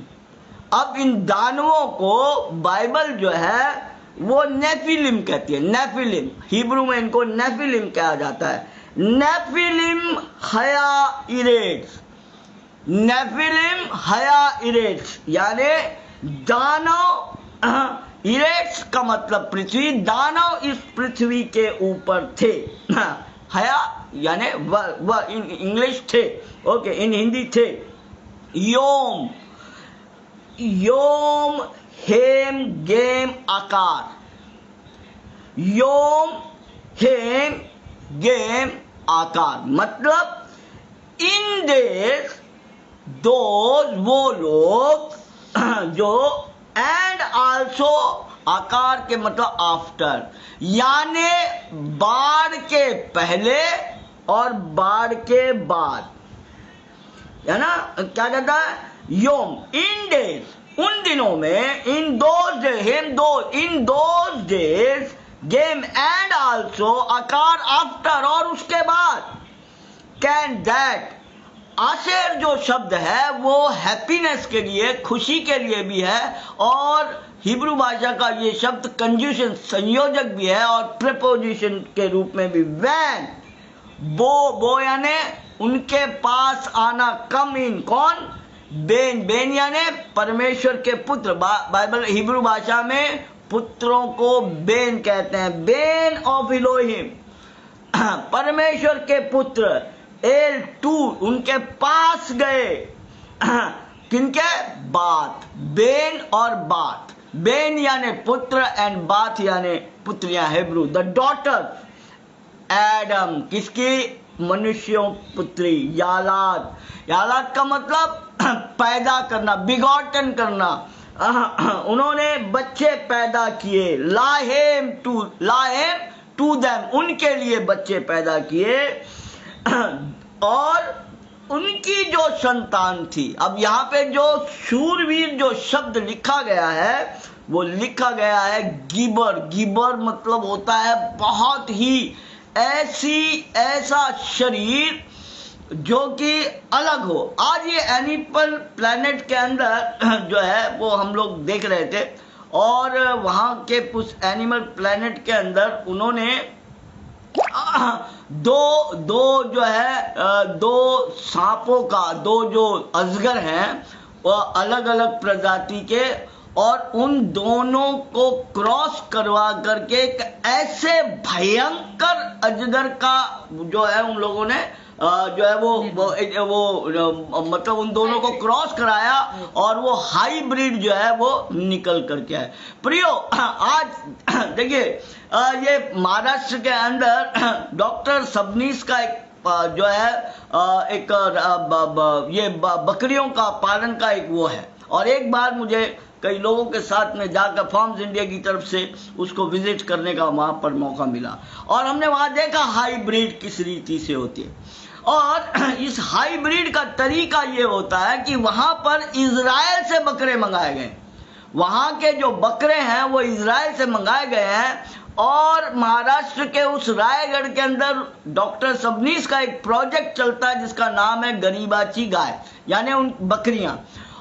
अब इन दानवों को बाइबल जो है वो नेफिलिम कहती है। नेफिलिम हिब्रू में इनको नेफिलिम कहा जाता है। नेफिलिम हया इरेट्स यानी दानव। इरेट्स का मतलब पृथ्वी, दानव इस पृथ्वी के ऊपर थे। हया यानी वह इन इंग्लिश थे, ओके, इन हिंदी थे। योम हेम गेम आकार, योम हेम गेम आकार मतलब इन देश दोज वो लोग जो एंड आल्सो आकार के मतलब आफ्टर, यानी बाढ़ के पहले और बाढ़ के बाद, है ना। क्या कहता है योम इन डेज, उन दिनों में, in those days game and also आकार आफ्टर, और उसके बाद कैन दैट। आशेर जो शब्द है वो हैप्पीनेस के लिए, खुशी के लिए भी है, और हिब्रू भाषा का ये शब्द कंजूशन संयोजक भी है और प्रीपोजिशन के रूप में भी। वैन बो यानी उनके पास आना, कम इन कौन, बेन यानी परमेश्वर के पुत्र। बाइबल हिब्रू भाषा में पुत्रों को बेन कहते हैं, बेन ऑफ इलोहिम, परमेश्वर के पुत्र। एल टू उनके पास गए, किनके, बात, बेन और बात। बेन यानी पुत्र एंड बात यानी पुत्रियां। हिब्रू द डॉटर एडम, किसकी, मनुष्यों पुत्री। यालाद का मतलब पैदा करना, बिगॉटन करना, उन्होंने बच्चे पैदा किए। लाहेम टू देम, उनके लिए बच्चे पैदा किए और उनकी जो संतान थी। अब यहाँ पे जो शूरवीर जो शब्द लिखा गया है वो लिखा गया है गिबर मतलब होता है बहुत ही ऐसा शरीर जो कि अलग हो। आज ये एनिमल प्लैनेट के अंदर जो है वो हम लोग देख रहे थे, और वहाँ के उस एनिमल प्लैनेट के अंदर उन्होंने दो जो है दो सांपों का, दो जो अजगर हैं वो अलग अलग प्रजाति के, और उन दोनों को क्रॉस करवा करके एक ऐसे भयंकर अजगर का जो है उन लोगों ने जो है वो मतलब उन दोनों को क्रॉस कराया, और वो हाइब्रिड जो है वो निकल करके आए। प्रियो, आज देखिए ये महाराष्ट्र के अंदर डॉक्टर सबनीस का एक जो है एक ये बकरियों का पालन का एक वो है, और एक बार मुझे कई लोगों के साथ में जाकर फार्म्स इंडिया की तरफ से उसको विजिट करने का वहां पर मौका मिला, और हमने वहां देखा हाइब्रिड किस रीति से होती है। और इस हाइब्रिड का तरीका ये होता है कि वहां पर इजराइल से बकरे मंगाए गए, वहां के जो बकरे हैं वो इजराइल से मंगाए गए हैं, और महाराष्ट्र के उस रायगढ़ के अंदर डॉक्टर सबनीस का एक प्रोजेक्ट चलता है जिसका नाम है गरीबाची गाय, यानी उन बकरियां,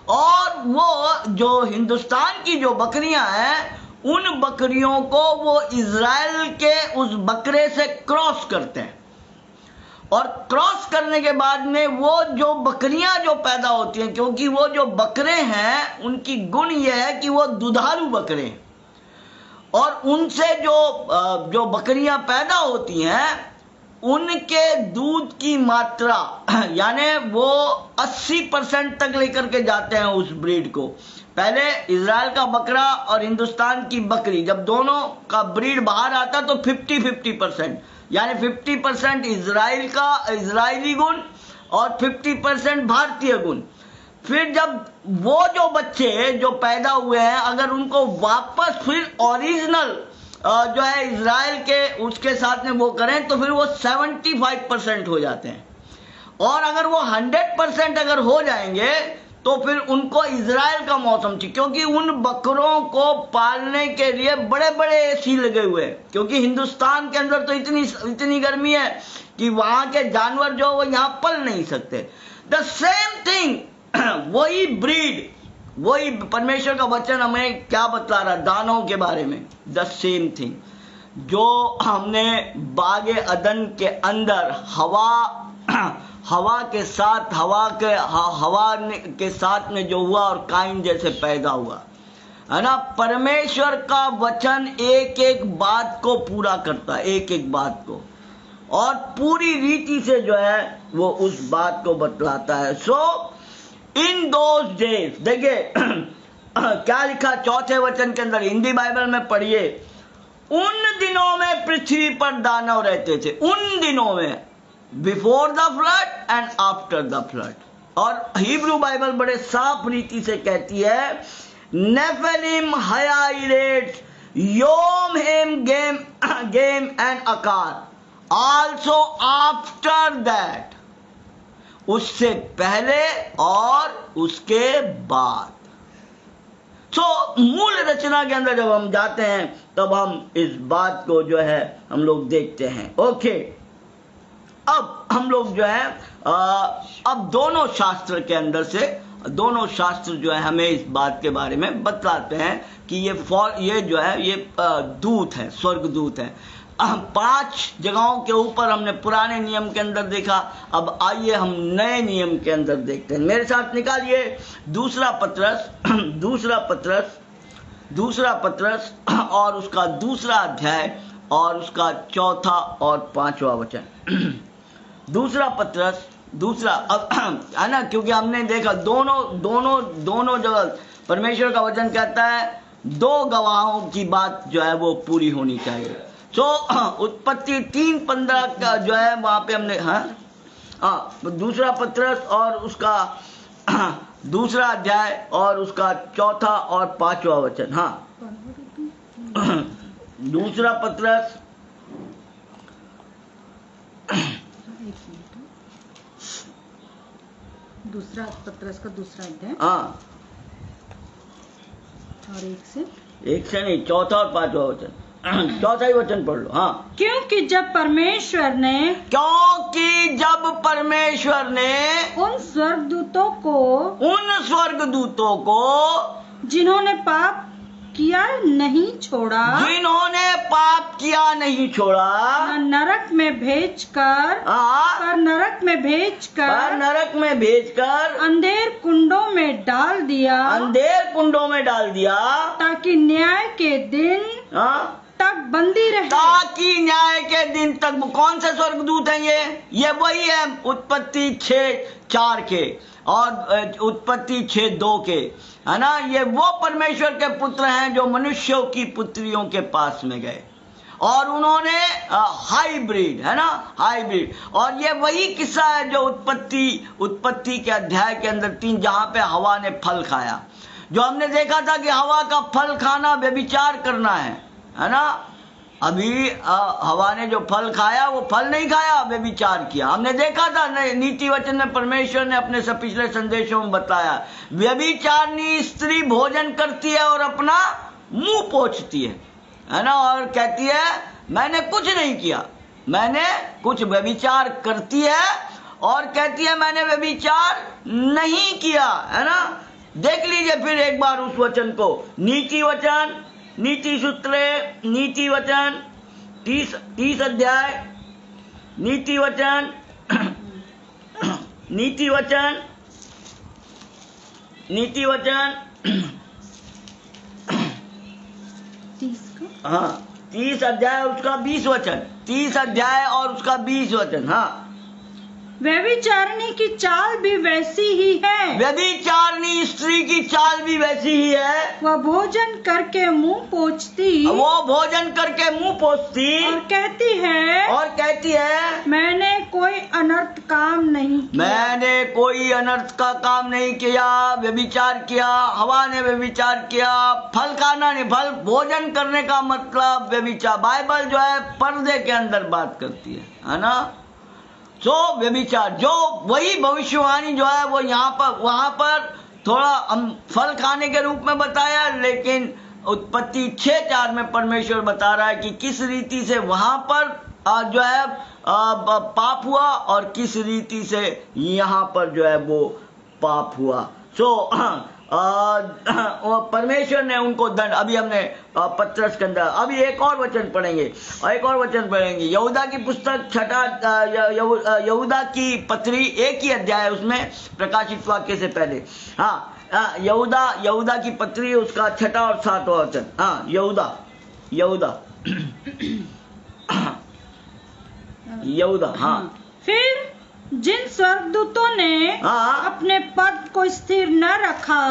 और वो जो हिंदुस्तान की जो बकरियां हैं उन बकरियों को वो इजराइल के उस बकरे से क्रॉस करते हैं, और क्रॉस करने के बाद में वो जो बकरियां जो पैदा होती हैं, क्योंकि वो जो बकरे हैं उनकी गुण ये है कि वो दुधारू बकरे हैं, और उनसे जो बकरियां पैदा होती हैं उनके दूध की मात्रा यानी वो 80% तक लेकर के जाते हैं उस ब्रीड को। पहले इजराइल का बकरा और हिंदुस्तान की बकरी जब दोनों का ब्रीड बाहर आता तो 50-50%, यानी 50% इजराइल का इजरायली गुण और 50% भारतीय गुण। फिर जब वो जो बच्चे जो पैदा हुए हैं अगर उनको वापस फिर ओरिजिनल जो है इजराइल के उसके साथ में वो करें तो फिर वो 75% हो जाते हैं, और अगर वो 100% अगर हो जाएंगे तो फिर उनको इजराइल का मौसम चाहिए, क्योंकि उन बकरों को पालने के लिए बड़े बड़े एसी लगे हुए हैं, क्योंकि हिंदुस्तान के अंदर तो इतनी गर्मी है कि वहां के जानवर जो वो यहाँ पल नहीं सकते। द सेम थिंग वही ब्रीड, वही परमेश्वर का वचन हमें क्या बतला रहा दानों के बारे में। द सेम थिंग जो हमने बागे अदन के अंदर हवा के साथ में जो हुआ और काइन जैसे पैदा हुआ है ना, परमेश्वर का वचन एक एक बात को पूरा करता है, एक एक बात को, और पूरी रीति से जो है वो उस बात को बतलाता है। सो इन दोज डेज देखिए क्या लिखा 4थे वचन के अंदर, हिंदी बाइबल में पढ़िए, उन दिनों में पृथ्वी पर दानव रहते थे, उन दिनों में, before the flood and after the flood. और हिब्रू बाइबल बड़े साफ रीति से कहती है नेफेलिम हायाइरेट्स योम हेम गेम एंड अकार आल्सो आफ्टर दैट, उससे पहले और उसके बाद। मूल रचना के अंदर जब हम जाते हैं तब हम इस बात को जो है हम लोग देखते हैं। ओके, अब हम लोग जो है अब दोनों शास्त्र के अंदर से दोनों शास्त्र जो है हमें इस बात के बारे में बतलाते हैं कि ये जो है ये दूत है, स्वर्गदूत है। 5 जगहों के ऊपर हमने पुराने नियम के अंदर देखा, अब आइए हम नए नियम के अंदर देखते हैं। मेरे साथ निकालिए दूसरा पत्रस और उसका दूसरा अध्याय और उसका 4था और 5वां वचन। दूसरा पत्रस अब है ना, क्योंकि हमने देखा दोनों जगह परमेश्वर का वचन कहता है 2 गवाहों की बात जो है वो पूरी होनी चाहिए। उत्पत्ति 3:15 का जो है वहां पे हमने दूसरा पत्रस और उसका दूसरा अध्याय और उसका 4था और 5वां वचन। दूसरा पत्रस का दूसरा अध्याय और एक से नहीं, 4था और 5वां वचन। 4था ही वचन पढ़ लो। क्योंकि जब परमेश्वर ने उन स्वर्गदूतों को जिन्होंने पाप किया नहीं छोड़ा, जिन्होंने पाप किया नहीं छोड़ा, नरक में भेजकर पर नरक में भेजकर अंधेर कुंडों में डाल दिया, ताकि न्याय के दिन तक बंदी रहे। ताकि न्याय के दिन तक। कौन से स्वर्गदूत हैं ये वही है उत्पत्ति 6:4 के और उत्पत्ति 6:2 के, है ना। ये वो परमेश्वर के पुत्र हैं जो मनुष्यों की पुत्रियों के पास में गए और उन्होंने हाइब्रिड, है ना, हाइब्रिड। और ये वही किस्सा है जो उत्पत्ति के अध्याय के अंदर 3, जहां पे हवा ने फल खाया, जो हमने देखा था कि हवा का फल खाना व्यभिचार करना है ना। अभी हवा ने जो फल खाया वो फल नहीं खाया, व्यभिचार किया। हमने देखा था नीति वचन में परमेश्वर ने अपने पिछले संदेशों में बताया, व्यभिचारिणी स्त्री भोजन करती है और अपना मुंह पोंछती है ना, और कहती है मैंने कुछ नहीं किया, मैंने कुछ व्यभिचार करती है और कहती है मैंने व्यभिचार नहीं किया, है ना। देख लीजिए फिर एक बार उस वचन को, नीति वचन, नीति सूत्र, नीति वचन 30 अध्याय, नीति वचन नीति वचन नीति वचन 30 अध्याय उसका 20 वचन, 30 अध्याय और उसका 20 वचन। हाँ, व्यभिचारिणी की चाल भी वैसी ही है, व्यभिचारिणी स्त्री की चाल भी वैसी ही है। वह भोजन करके मुंह पोंछती और कहती है मैंने कोई अनर्थ काम नहीं किया, मैंने कोई अनर्थ का काम नहीं किया। व्यभिचार किया, हवा ने व्यभिचार किया, फल खाना नहीं, फल भोजन करने का मतलब व्यभिचार। बाइबल जो है पर्दे के अंदर बात करती है ना। व्यभिचार, जो वही भविष्यवाणी जो है वो वहां पर थोड़ा हम फल खाने के रूप में बताया, लेकिन उत्पत्ति 6:4 में परमेश्वर बता रहा है कि किस रीति से वहां पर जो है पाप हुआ और किस रीति से यहाँ पर जो है वो पाप हुआ। परमेश्वर ने उनको दंड, अभी हमने पत्रस के अंदर अभी एक और वचन पढ़ेंगे, यहूदा की पुस्तक 6 यहूदा की पत्री 1 ही अध्याय, उसमें प्रकाशित वाक्य से पहले। यहूदा की पत्री उसका 6 और 7 वचन। यहूदा। फिर जिन स्वर्गदूतों ने अपने पद को स्थिर न रखा,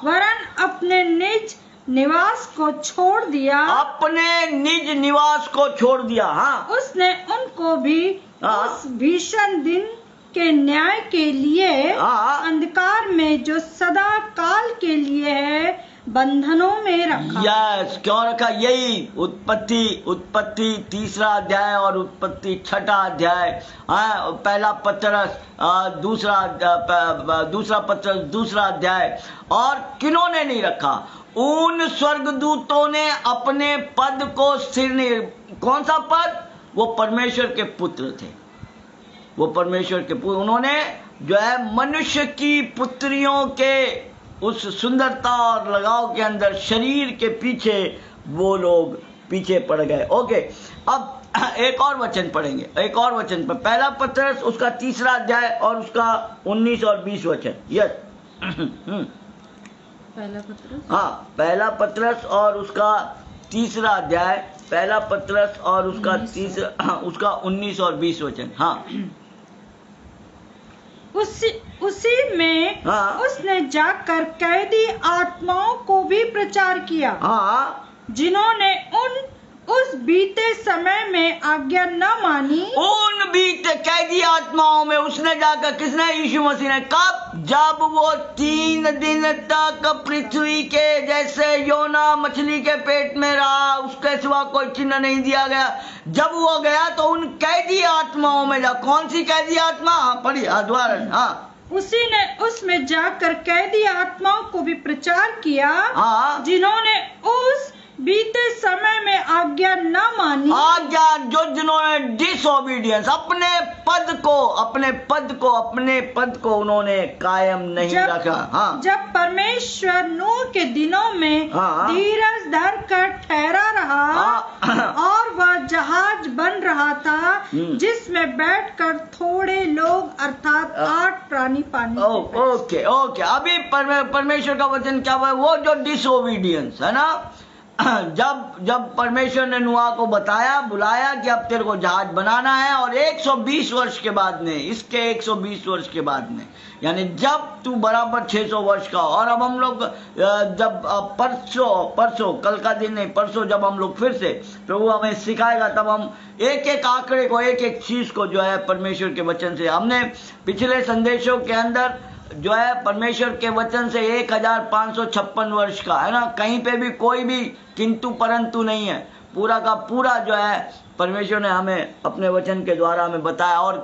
वरन अपने निज निवास को छोड़ दिया, उसने उनको भी उस भीषण दिन के न्याय के लिए अंधकार में जो सदा काल के लिए है बंधनों में रखा। क्यों रखा? यही उत्पत्ति 3 अध्याय और उत्पत्ति 6 अध्याय, पहला पत्रस दूसरा पत्रस 2 अध्याय। और किन्होंने नहीं रखा? उन स्वर्गदूतों ने अपने पद को स्थिर नहीं। कौन सा पद? वो परमेश्वर के पुत्र थे, उन्होंने जो है मनुष्य की पुत्रियों के उस सुंदरता और लगाव के अंदर शरीर के पीछे वो लोग पीछे पड़ गए। ओके, अब एक और वचन पढ़ेंगे, एक और वचन पर, पहला पत्रस उसका 3 अध्याय और उसका 19 और 20 वचन। यस, पहला पत्रस और उसका 3 अध्याय, पहला पत्रस और उसका उसका 19 और 20 वचन। उसी में उसने जाकर कैदी आत्माओं को भी प्रचार किया, जिन्होंने उस बीते समय में आज्ञा न मानी। उन बीते कैदी आत्माओं में उसने जाकर, किसने? यीशु मसीह ने। कब? जब वो 3 दिन तक पृथ्वी के जैसे योना मछली के पेट में रहा, उसके सिवा कोई चिन्ह नहीं दिया गया। जब वो गया तो उन कैदी आत्माओं में जा। कौन सी कैदी आत्मा? पढ़िए द्वारा। उसी ने उसमें जाकर कैदी आत्माओं को भी प्रचार किया, जिन्होंने उस बीते समय में आज्ञा न मानी, आज्ञा जो जिन्होंने डिसोबीडियंस, अपने पद को उन्होंने कायम नहीं रखा। हाँ, जब परमेश्वर नूह के दिनों में हाँ, धीरज धर कर ठहरा रहा, हाँ, और वह जहाज बन रहा था जिसमें बैठकर थोड़े लोग अर्थात 8 प्राणी पानी ओके। अभी परमेश्वर का वचन क्या हुआ? वो जो डिसोबीडियंस है ना, जब परमेश्वर ने नूह को बुलाया कि अब तेरे को जहाज बनाना है, और 120 वर्ष के बाद में, इसके 120 वर्ष के बाद में, यानी जब तू बराबर 600 वर्ष का, और अब हम लोग जब परसों कल का दिन नहीं, परसों जब हम लोग फिर से प्रभु हमें सिखाएगा, तब हम एक एक आंकड़े को, एक एक चीज को जो है परमेश्वर के वचन से, हमने पिछले संदेशों के अंदर जो है परमेश्वर के वचन से 1556 वर्ष का है ना, कहीं पे भी कोई भी किंतु परंतु नहीं है, पूरा का पूरा जो है परमेश्वर ने हमें अपने वचन के द्वारा हमें बताया। और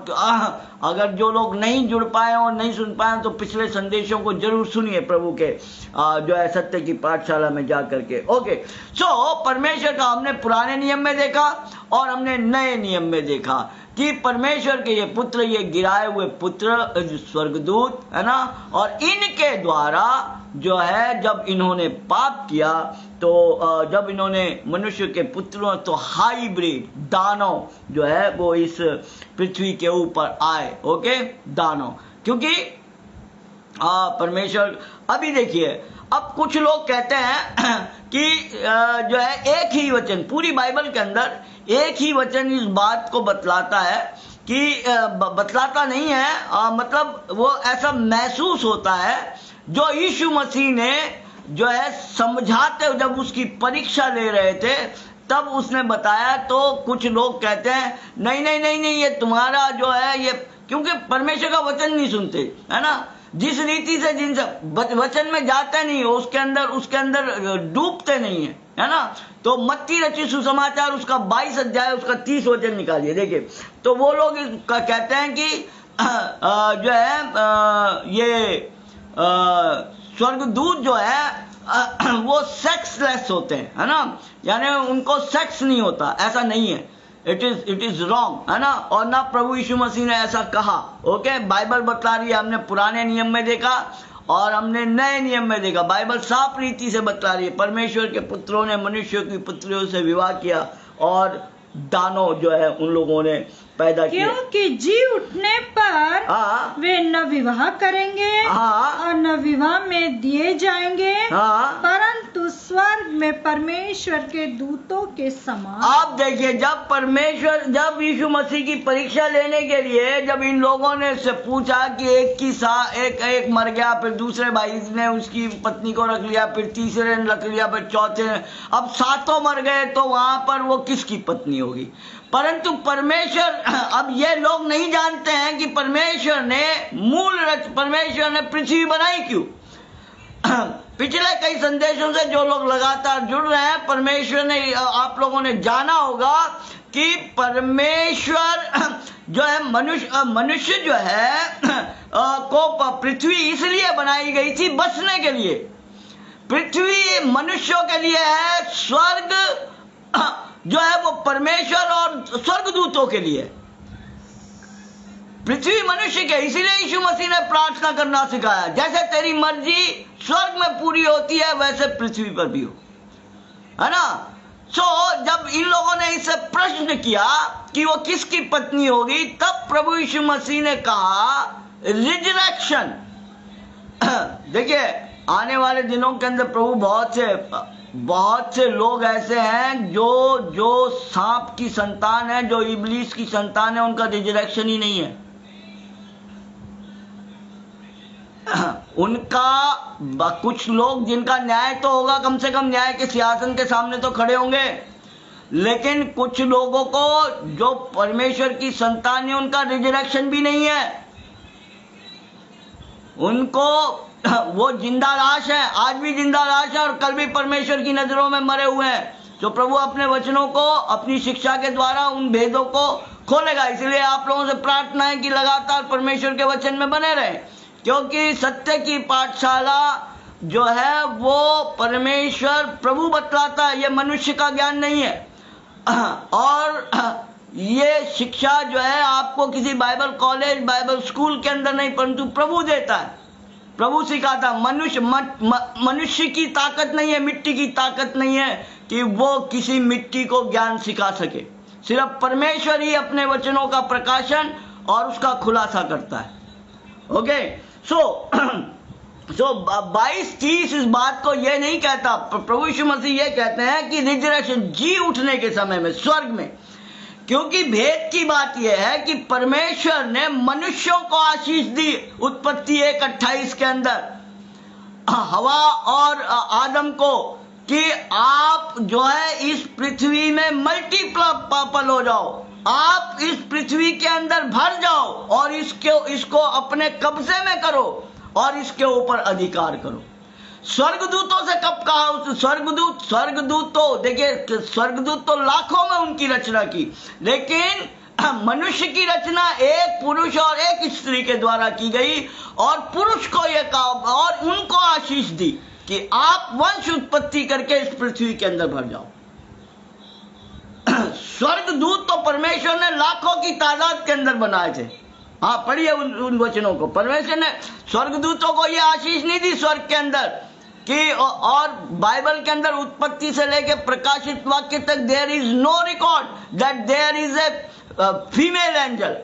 अगर जो लोग नहीं जुड़ पाए और नहीं सुन पाए तो पिछले संदेशों को जरूर सुनिए प्रभु के जो है सत्य की पाठशाला में जा करके। ओके, सो परमेश्वर का हमने पुराने नियम में देखा और हमने नए नियम में देखा कि परमेश्वर के ये पुत्र, ये गिराए हुए पुत्र स्वर्गदूत है ना, और इनके द्वारा जो है जब इन्होंने पाप किया, तो जब इन्होंने मनुष्य के पुत्रों, तो हाइब्रिड दानव जो है वो इस पृथ्वी के ऊपर आए। ओके, दानव, क्योंकि परमेश्वर, अभी देखिए, अब कुछ लोग कहते हैं कि जो है एक ही वचन, पूरी बाइबल के अंदर एक ही वचन इस बात को बतलाता है कि बतलाता नहीं है, मतलब वो ऐसा महसूस होता है, जो यीशु मसीह ने जो है समझाते, जब उसकी परीक्षा ले रहे थे तब उसने बताया। तो कुछ लोग कहते हैं नहीं, ये तुम्हारा जो है ये, क्योंकि परमेश्वर का वचन नहीं सुनते है ना, जिस रीति से जिनसे वचन में जाते नहीं हो, उसके अंदर डूबते नहीं है ना। तो मत्ती रचित सुसमाचार उसका 22 अध्याय उसका 30 वचन निकालिए, देखिए। तो वो लोग कहते हैं कि जो है ये स्वर्गदूत जो है वो सेक्सलेस होते हैं, है ना, यानी उनको सेक्स नहीं होता, ऐसा नहीं है। इट इज रॉन्ग, है ना, और ना प्रभु यीशु मसीह ने ऐसा कहा। ओके, बाइबल बतला रही है, हमने पुराने नियम में देखा और हमने नए नियम में देखा। बाइबल साफ रीति से बतला रही है, परमेश्वर के पुत्रों ने मनुष्य की पुत्रियों से विवाह किया और दानव जो है उन लोगों ने पैदा किया, क्योंकि जी उठने पर वे न विवाह करेंगे और न विवाह में दिए जाएंगे, परंतु स्वर्ग में परमेश्वर के दूतों के समान। आप देखिए, जब यीशु मसीह की परीक्षा लेने के लिए जब इन लोगों ने से पूछा कि एक मर गया, फिर दूसरे भाई ने उसकी पत्नी को रख लिया, फिर तीसरे ने रख लिया, फिर चौथे ने, अब 7 मर गए, तो वहां पर वो किसकी पत्नी होगी? परंतु परमेश्वर, अब ये लोग नहीं जानते हैं कि परमेश्वर ने पृथ्वी बनाई क्यों। पिछले कई संदेशों से जो लोग लगातार जुड़ रहे हैं, परमेश्वर ने, आप लोगों ने जाना होगा कि परमेश्वर जो है मनुष्य जो है को पृथ्वी इसलिए बनाई गई थी बसने के लिए। पृथ्वी मनुष्यों के लिए है, स्वर्ग जो है वो परमेश्वर और स्वर्गदूतों के लिए। पृथ्वी मनुष्य के, इसीलिए यीशु मसीह ने प्रार्थना करना सिखाया, जैसे तेरी मर्जी स्वर्ग में पूरी होती है वैसे पृथ्वी पर भी हो, है ना। जब इन लोगों ने इससे प्रश्न किया कि वो किसकी पत्नी होगी, तब प्रभु यीशु मसीह ने कहा रिजरेक्शन। देखिए, आने वाले दिनों के अंदर प्रभु बहुत से लोग ऐसे हैं जो सांप की संतान है, जो इब्लीस की संतान है, उनका रिजरेक्शन ही नहीं है। उनका कुछ लोग जिनका न्याय तो होगा, कम से कम न्याय के सिंहासन के सामने तो खड़े होंगे, लेकिन कुछ लोगों को जो परमेश्वर की संतान है उनका रिजरेक्शन भी नहीं है। उनको वो जिंदा लाश है, आज भी जिंदा लाश है और कल भी परमेश्वर की नजरों में मरे हुए हैं। जो प्रभु अपने वचनों को, अपनी शिक्षा के द्वारा उन भेदों को खोलेगा। इसलिए आप लोगों से प्रार्थना है कि लगातार परमेश्वर के वचन में बने रहें, क्योंकि सत्य की पाठशाला जो है वो परमेश्वर प्रभु बतलाता है, ये मनुष्य का ज्ञान नहीं है। और ये शिक्षा जो है आपको किसी बाइबल कॉलेज, बाइबल स्कूल के अंदर नहीं, परंतु प्रभु देता है, प्रभु सिखाता। मनुष्य की ताकत नहीं है, मिट्टी की ताकत नहीं है कि वो किसी मिट्टी को ज्ञान सिखा सके। सिर्फ परमेश्वर ही अपने वचनों का प्रकाशन और उसका खुलासा करता है। ओके, सो 22:30 इस बात को ये नहीं कहता। प्रभु यीशु मसीह ये कहते हैं कि रिजरेक्शन, जी उठने के समय में स्वर्ग में, क्योंकि भेद की बात यह है कि परमेश्वर ने मनुष्यों को आशीष दी। उत्पत्ति 1:28 के अंदर हवा और आदम को कि आप जो है इस पृथ्वी में मल्टीपल हो जाओ, आप इस पृथ्वी के अंदर भर जाओ और इसको अपने कब्जे में करो और इसके ऊपर अधिकार करो। स्वर्गदूतों से कब कहा? स्वर्गदूत तो देखिए, स्वर्गदूत तो लाखों में उनकी रचना की, लेकिन मनुष्य की रचना एक पुरुष और एक स्त्री के द्वारा की गई। और पुरुष को यह कहा और उनको आशीष दी कि आप वंश उत्पत्ति करके इस पृथ्वी के अंदर भर जाओ। स्वर्गदूत तो परमेश्वर ने लाखों की तादाद के अंदर बनाए थे। हाँ, पढ़िए उन वचनों को। परमेश्वर ने स्वर्गदूतों को यह आशीष नहीं दी स्वर्ग के अंदर कि, और बाइबल के अंदर उत्पत्ति से लेकर प्रकाशित वाक्य तक there is no record that there is a female angel.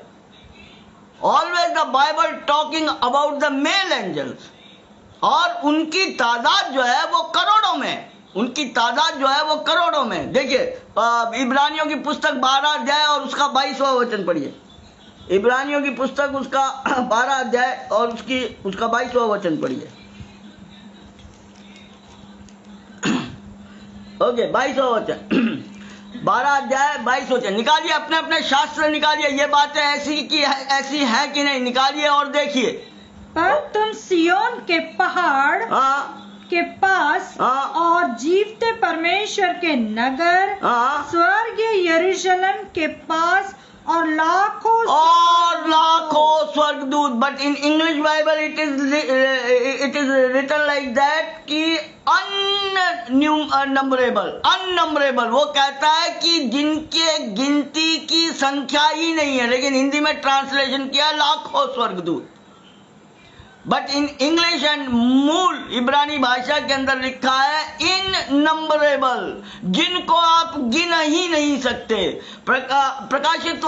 Always the Bible talking about the male angels, और उनकी तादाद जो है वो करोड़ों में, उनकी तादाद जो है वो करोड़ों में। देखिए इब्रानियों की पुस्तक 12 अध्याय और उसका 22वां वचन पढ़िए। इब्रानियों की पुस्तक उसका 12 अध्याय और उसका 22वां वचन पढ़िए। ओके, 22वां वचन, 12 अध्याय 22 वचन निकालिए, अपने अपने शास्त्र निकालिए। ये बातें ऐसी है कि नहीं, निकालिए और देखिए। पर तुम सियोन के पहाड़ के पास और जीवते परमेश्वर के नगर स्वर्गीय यरूशलेम के पास और लाखों स्वर्गदूत, but in English Bible it is written like that कि अननंबरेबल। वो कहता है कि जिनके गिनती की संख्या ही नहीं है, लेकिन हिंदी में ट्रांसलेशन किया लाखों स्वर्गदूत। बट इन इंग्लिश एंड मूल इब्रानी भाषा के अंदर लिखा है इननंबरेबल, जिनको आप गिन ही नहीं सकते। प्रकाशित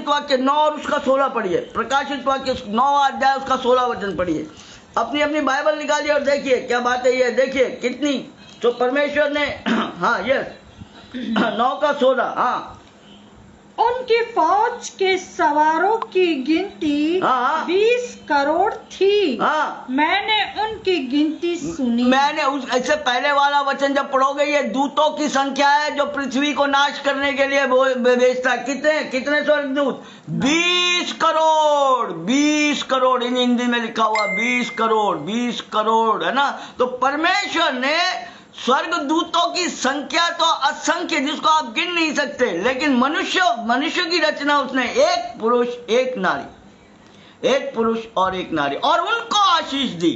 वाक्य 9 और उसका 16 पढ़िए। प्रकाशित वाक्य 9 अध्याय उसका 16 वचन पढ़िए। अपनी बाइबल निकालिए और देखिए क्या बात है ये। देखिए कितनी तो परमेश्वर ने हाँ यस 9 का 16 हाँ, उनकी फौज के सवारों की गिनती 20 करोड़ थी। मैंने उनकी गिनती सुनी। मैंने इससे पहले वाला वचन जब पढ़ोगे, ये दूतों की संख्या है जो पृथ्वी को नाश करने के लिए भेजता है। कितने स्वर्गदूत? 20 करोड़। इन हिंदी में लिखा हुआ 20 करोड़ है ना। तो परमेश्वर ने स्वर्गदूतों की संख्या तो असंख्य, जिसको आप गिन नहीं सकते, लेकिन मनुष्य की रचना उसने एक पुरुष और एक नारी, और उनको आशीष दी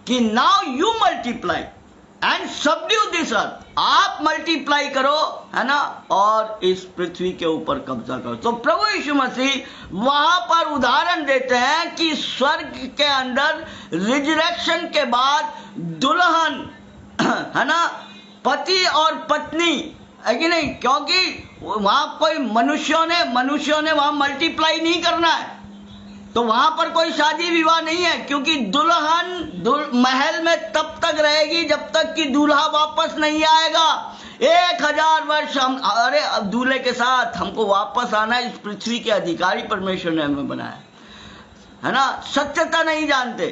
कि now you multiply and subdue this earth. आप मल्टीप्लाई करो, है ना, और इस पृथ्वी के ऊपर कब्जा करो। तो प्रभु यीशु मसीह वहां पर उदाहरण देते हैं कि स्वर्ग के अंदर रिजरेक्शन के बाद दुल्हन, है ना, पति और पत्नी है कि नहीं, क्योंकि वहां कोई मनुष्यों ने वहां मल्टीप्लाई नहीं करना है, तो वहां पर कोई शादी विवाह नहीं है, क्योंकि दुल्हन महल में तब तक रहेगी जब तक कि दूल्हा वापस नहीं आएगा। 1000 वर्ष अरे दूल्हे के साथ हमको वापस आना है। इस पृथ्वी के अधिकारी परमेश्वर ने हमें बनाया, है ना। सत्यता नहीं जानते।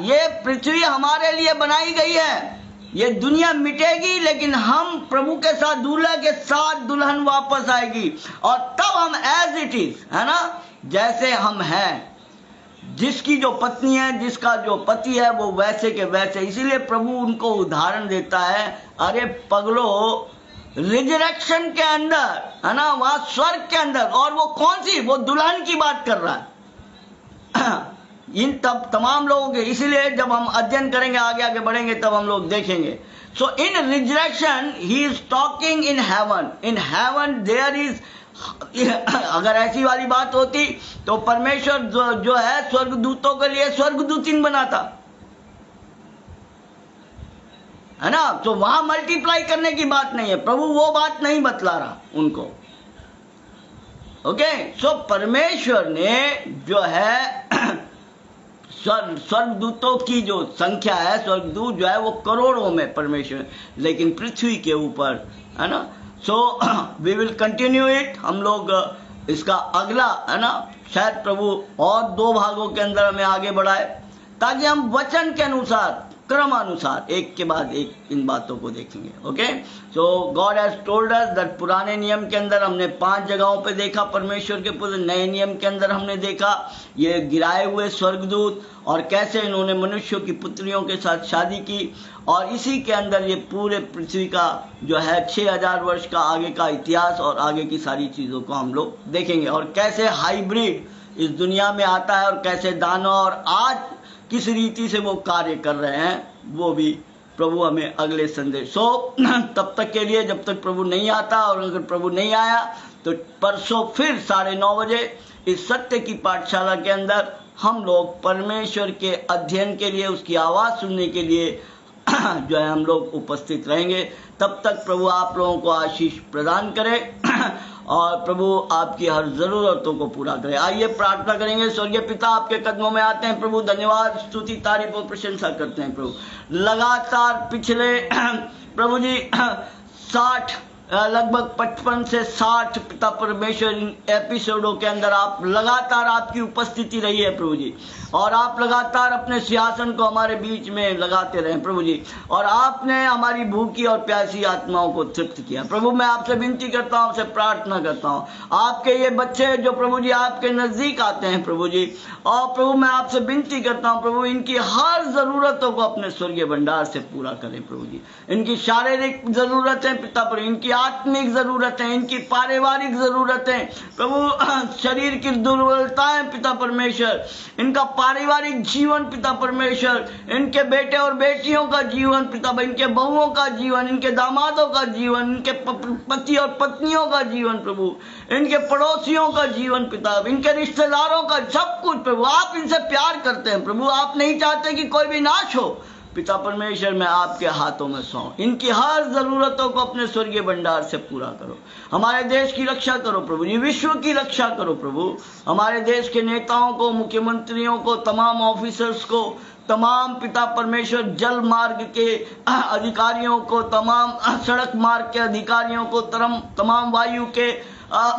ये पृथ्वी हमारे लिए बनाई गई है। ये दुनिया मिटेगी, लेकिन हम प्रभु के साथ, दूल्हे के साथ दुल्हन वापस आएगी, और तब हम एज इट इज, है ना, जैसे हम हैं, जिसकी जो पत्नी है, जिसका जो पति है, वो वैसे के वैसे। इसीलिए प्रभु उनको उदाहरण देता है, अरे पगलो, रिजरेक्शन के अंदर, है ना, वहां स्वर्ग के अंदर, और वो कौन सी, वो दुल्हन की बात कर रहा है। इन तब तमाम लोगों के, इसीलिए जब हम अध्ययन करेंगे, आगे आगे बढ़ेंगे, तब हम लोग देखेंगे. So in resurrection he is talking in heaven. In heaven there is, अगर ऐसी वाली बात होती तो परमेश्वर जो है स्वर्गदूतों के लिए स्वर्गदूतिन बनाता, है ना. तो वहां मल्टीप्लाई करने की बात नहीं है, प्रभु वो बात नहीं बतला रहा उनको. ओके, सो परमेश्वर ने जो है स्वर्गदूतों की जो संख्या है, स्वर्गदूत जो है वो करोड़ों में परमेश्वर, लेकिन पृथ्वी के ऊपर, है ना. So we will continue it. हम लोग इसका अगला, है ना, शायद प्रभु और 2 भागों के अंदर हमें आगे बढ़ाए, ताकि हम वचन के अनुसार, क्रमानुसार, एक के बाद एक इन बातों को देखेंगे. Okay, so God has told us that पुराने नियम के अंदर हमने 5 जगहों पे देखा परमेश्वर के पुत्र. नए नियम के अंदर हमने देखा ये गिराए हुए स्वर्गदूत और कैसे इन्होंने मनुष्यों की पुत्रियों के साथ शादी की, और इसी के अंदर ये पूरे पृथ्वी का जो है 6000 वर्ष का आगे का इतिहास और आगे की सारी चीजों को हम लोग देखेंगे, और कैसे हाइब्रिड इस दुनिया में आता है और कैसे दानव और आज किस रीति से वो कार्य कर रहे हैं, वो भी प्रभु हमें अगले संदेश. सो तब तक के लिए, जब तक प्रभु नहीं आता, और अगर प्रभु नहीं आया तो परसों फिर 9:30 बजे इस सत्य की पाठशाला के अंदर हम लोग परमेश्वर के अध्ययन के लिए, उसकी आवाज सुनने के लिए जो है हम लोग उपस्थित रहेंगे. तब तक प्रभु आप लोगों को आशीष प्रदान करे और प्रभु आपकी हर जरूरतों को पूरा करे. आइए प्रार्थना करेंगे. स्वर्गीय पिता, आपके कदमों में आते हैं प्रभु. धन्यवाद, स्तुति, तारीफ और प्रशंसा करते हैं प्रभु. लगातार पिछले प्रभु जी 60 लगभग 55 से 60 पिता परमेश्वर इन एपिसोडों के अंदर आप लगातार आपकी उपस्थिति रही है प्रभु जी, और आप लगातार अपने सिंहासन को हमारे बीच में लगाते रहे प्रभु जी, और आपने हमारी भूखी और प्यासी आत्माओं को तृप्त किया प्रभु. मैं आपसे विनती करता हूं, आपसे प्रार्थना करता हूं, आपके ये बच्चे जो प्रभु जी आपके नजदीक आते हैं प्रभु जी, और प्रभु मैं आपसे विनती करता हूं प्रभु, इनकी हर जरूरतों को अपने स्वर्गीय भंडार से पूरा करें प्रभु जी. इनकी शारीरिक जरूरतें पिता पर, इनकी आत्मिक जरूरतें, इनकी पारिवारिक जरूरतें प्रभु, शरीर की दुर्बलताएं पिता परमेश्वर, इनका पारिवारिक जीवन पिता परमेश्वर, इनके बेटे और बेटियों का जीवन पिता, इनके बहुओं का जीवन, इनके दामादों का जीवन, इनके पति और पत्नियों का जीवन प्रभु, इनके पड़ोसियों का जीवन पिता, इनके रिश्तेदारों का सब कुछ प्रभु. आप इनसे प्यार करते हैं प्रभु, आप नहीं चाहते कि कोई भी नाश हो पिता परमेश्वर. मैं आपके हाथों में सौंप इनकी हर जरूरतों को अपने स्वर्गीय भंडार से पूरा करो. हमारे देश की रक्षा करो प्रभु जी, विश्व की रक्षा करो प्रभु. हमारे देश के नेताओं को, मुख्यमंत्रियों को, तमाम ऑफिसर्स को, तमाम पिता परमेश्वर जल मार्ग के अधिकारियों को, तमाम सड़क मार्ग के अधिकारियों को, तमाम वायु के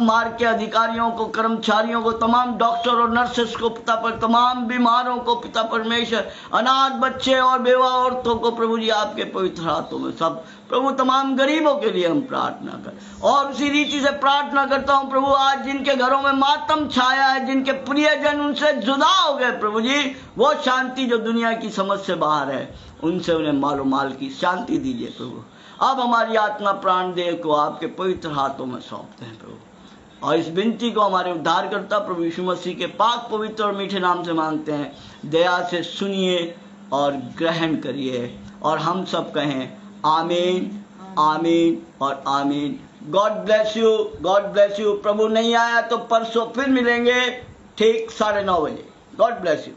मार्ग के अधिकारियों को, कर्मचारियों को, तमाम डॉक्टर और नर्सेस को पिता पर, तमाम बीमारों को पिता परमेश्वर, अनाथ बच्चे और बेवा औरतों को प्रभु जी आपके पवित्र हाथों में सब प्रभु, तमाम गरीबों के लिए हम प्रार्थना करें. और उसी रीति से प्रार्थना करता हूं प्रभु, आज जिनके घरों में मातम छाया है, जिनके प्रियजन उनसे जुदा हो गए प्रभु जी, वो शांति जो दुनिया की समझ से बाहर है, उनसे उन्हें मालो माल की शांति दीजिए प्रभु. अब हमारी आत्मा प्राण देह को आपके पवित्र हाथों में सौंपते हैं प्रभु, और इस विनती को हमारे उद्धारकर्ता प्रभु यीशु मसीह के पाक पवित्र और मीठे नाम से मांगते हैं. दया से सुनिए और ग्रहण करिए, और हम सब कहें आमीन, आमीन और आमीन. God bless you, God bless you. प्रभु नहीं आया तो परसों फिर मिलेंगे ठीक 9:30 बजे. God bless you.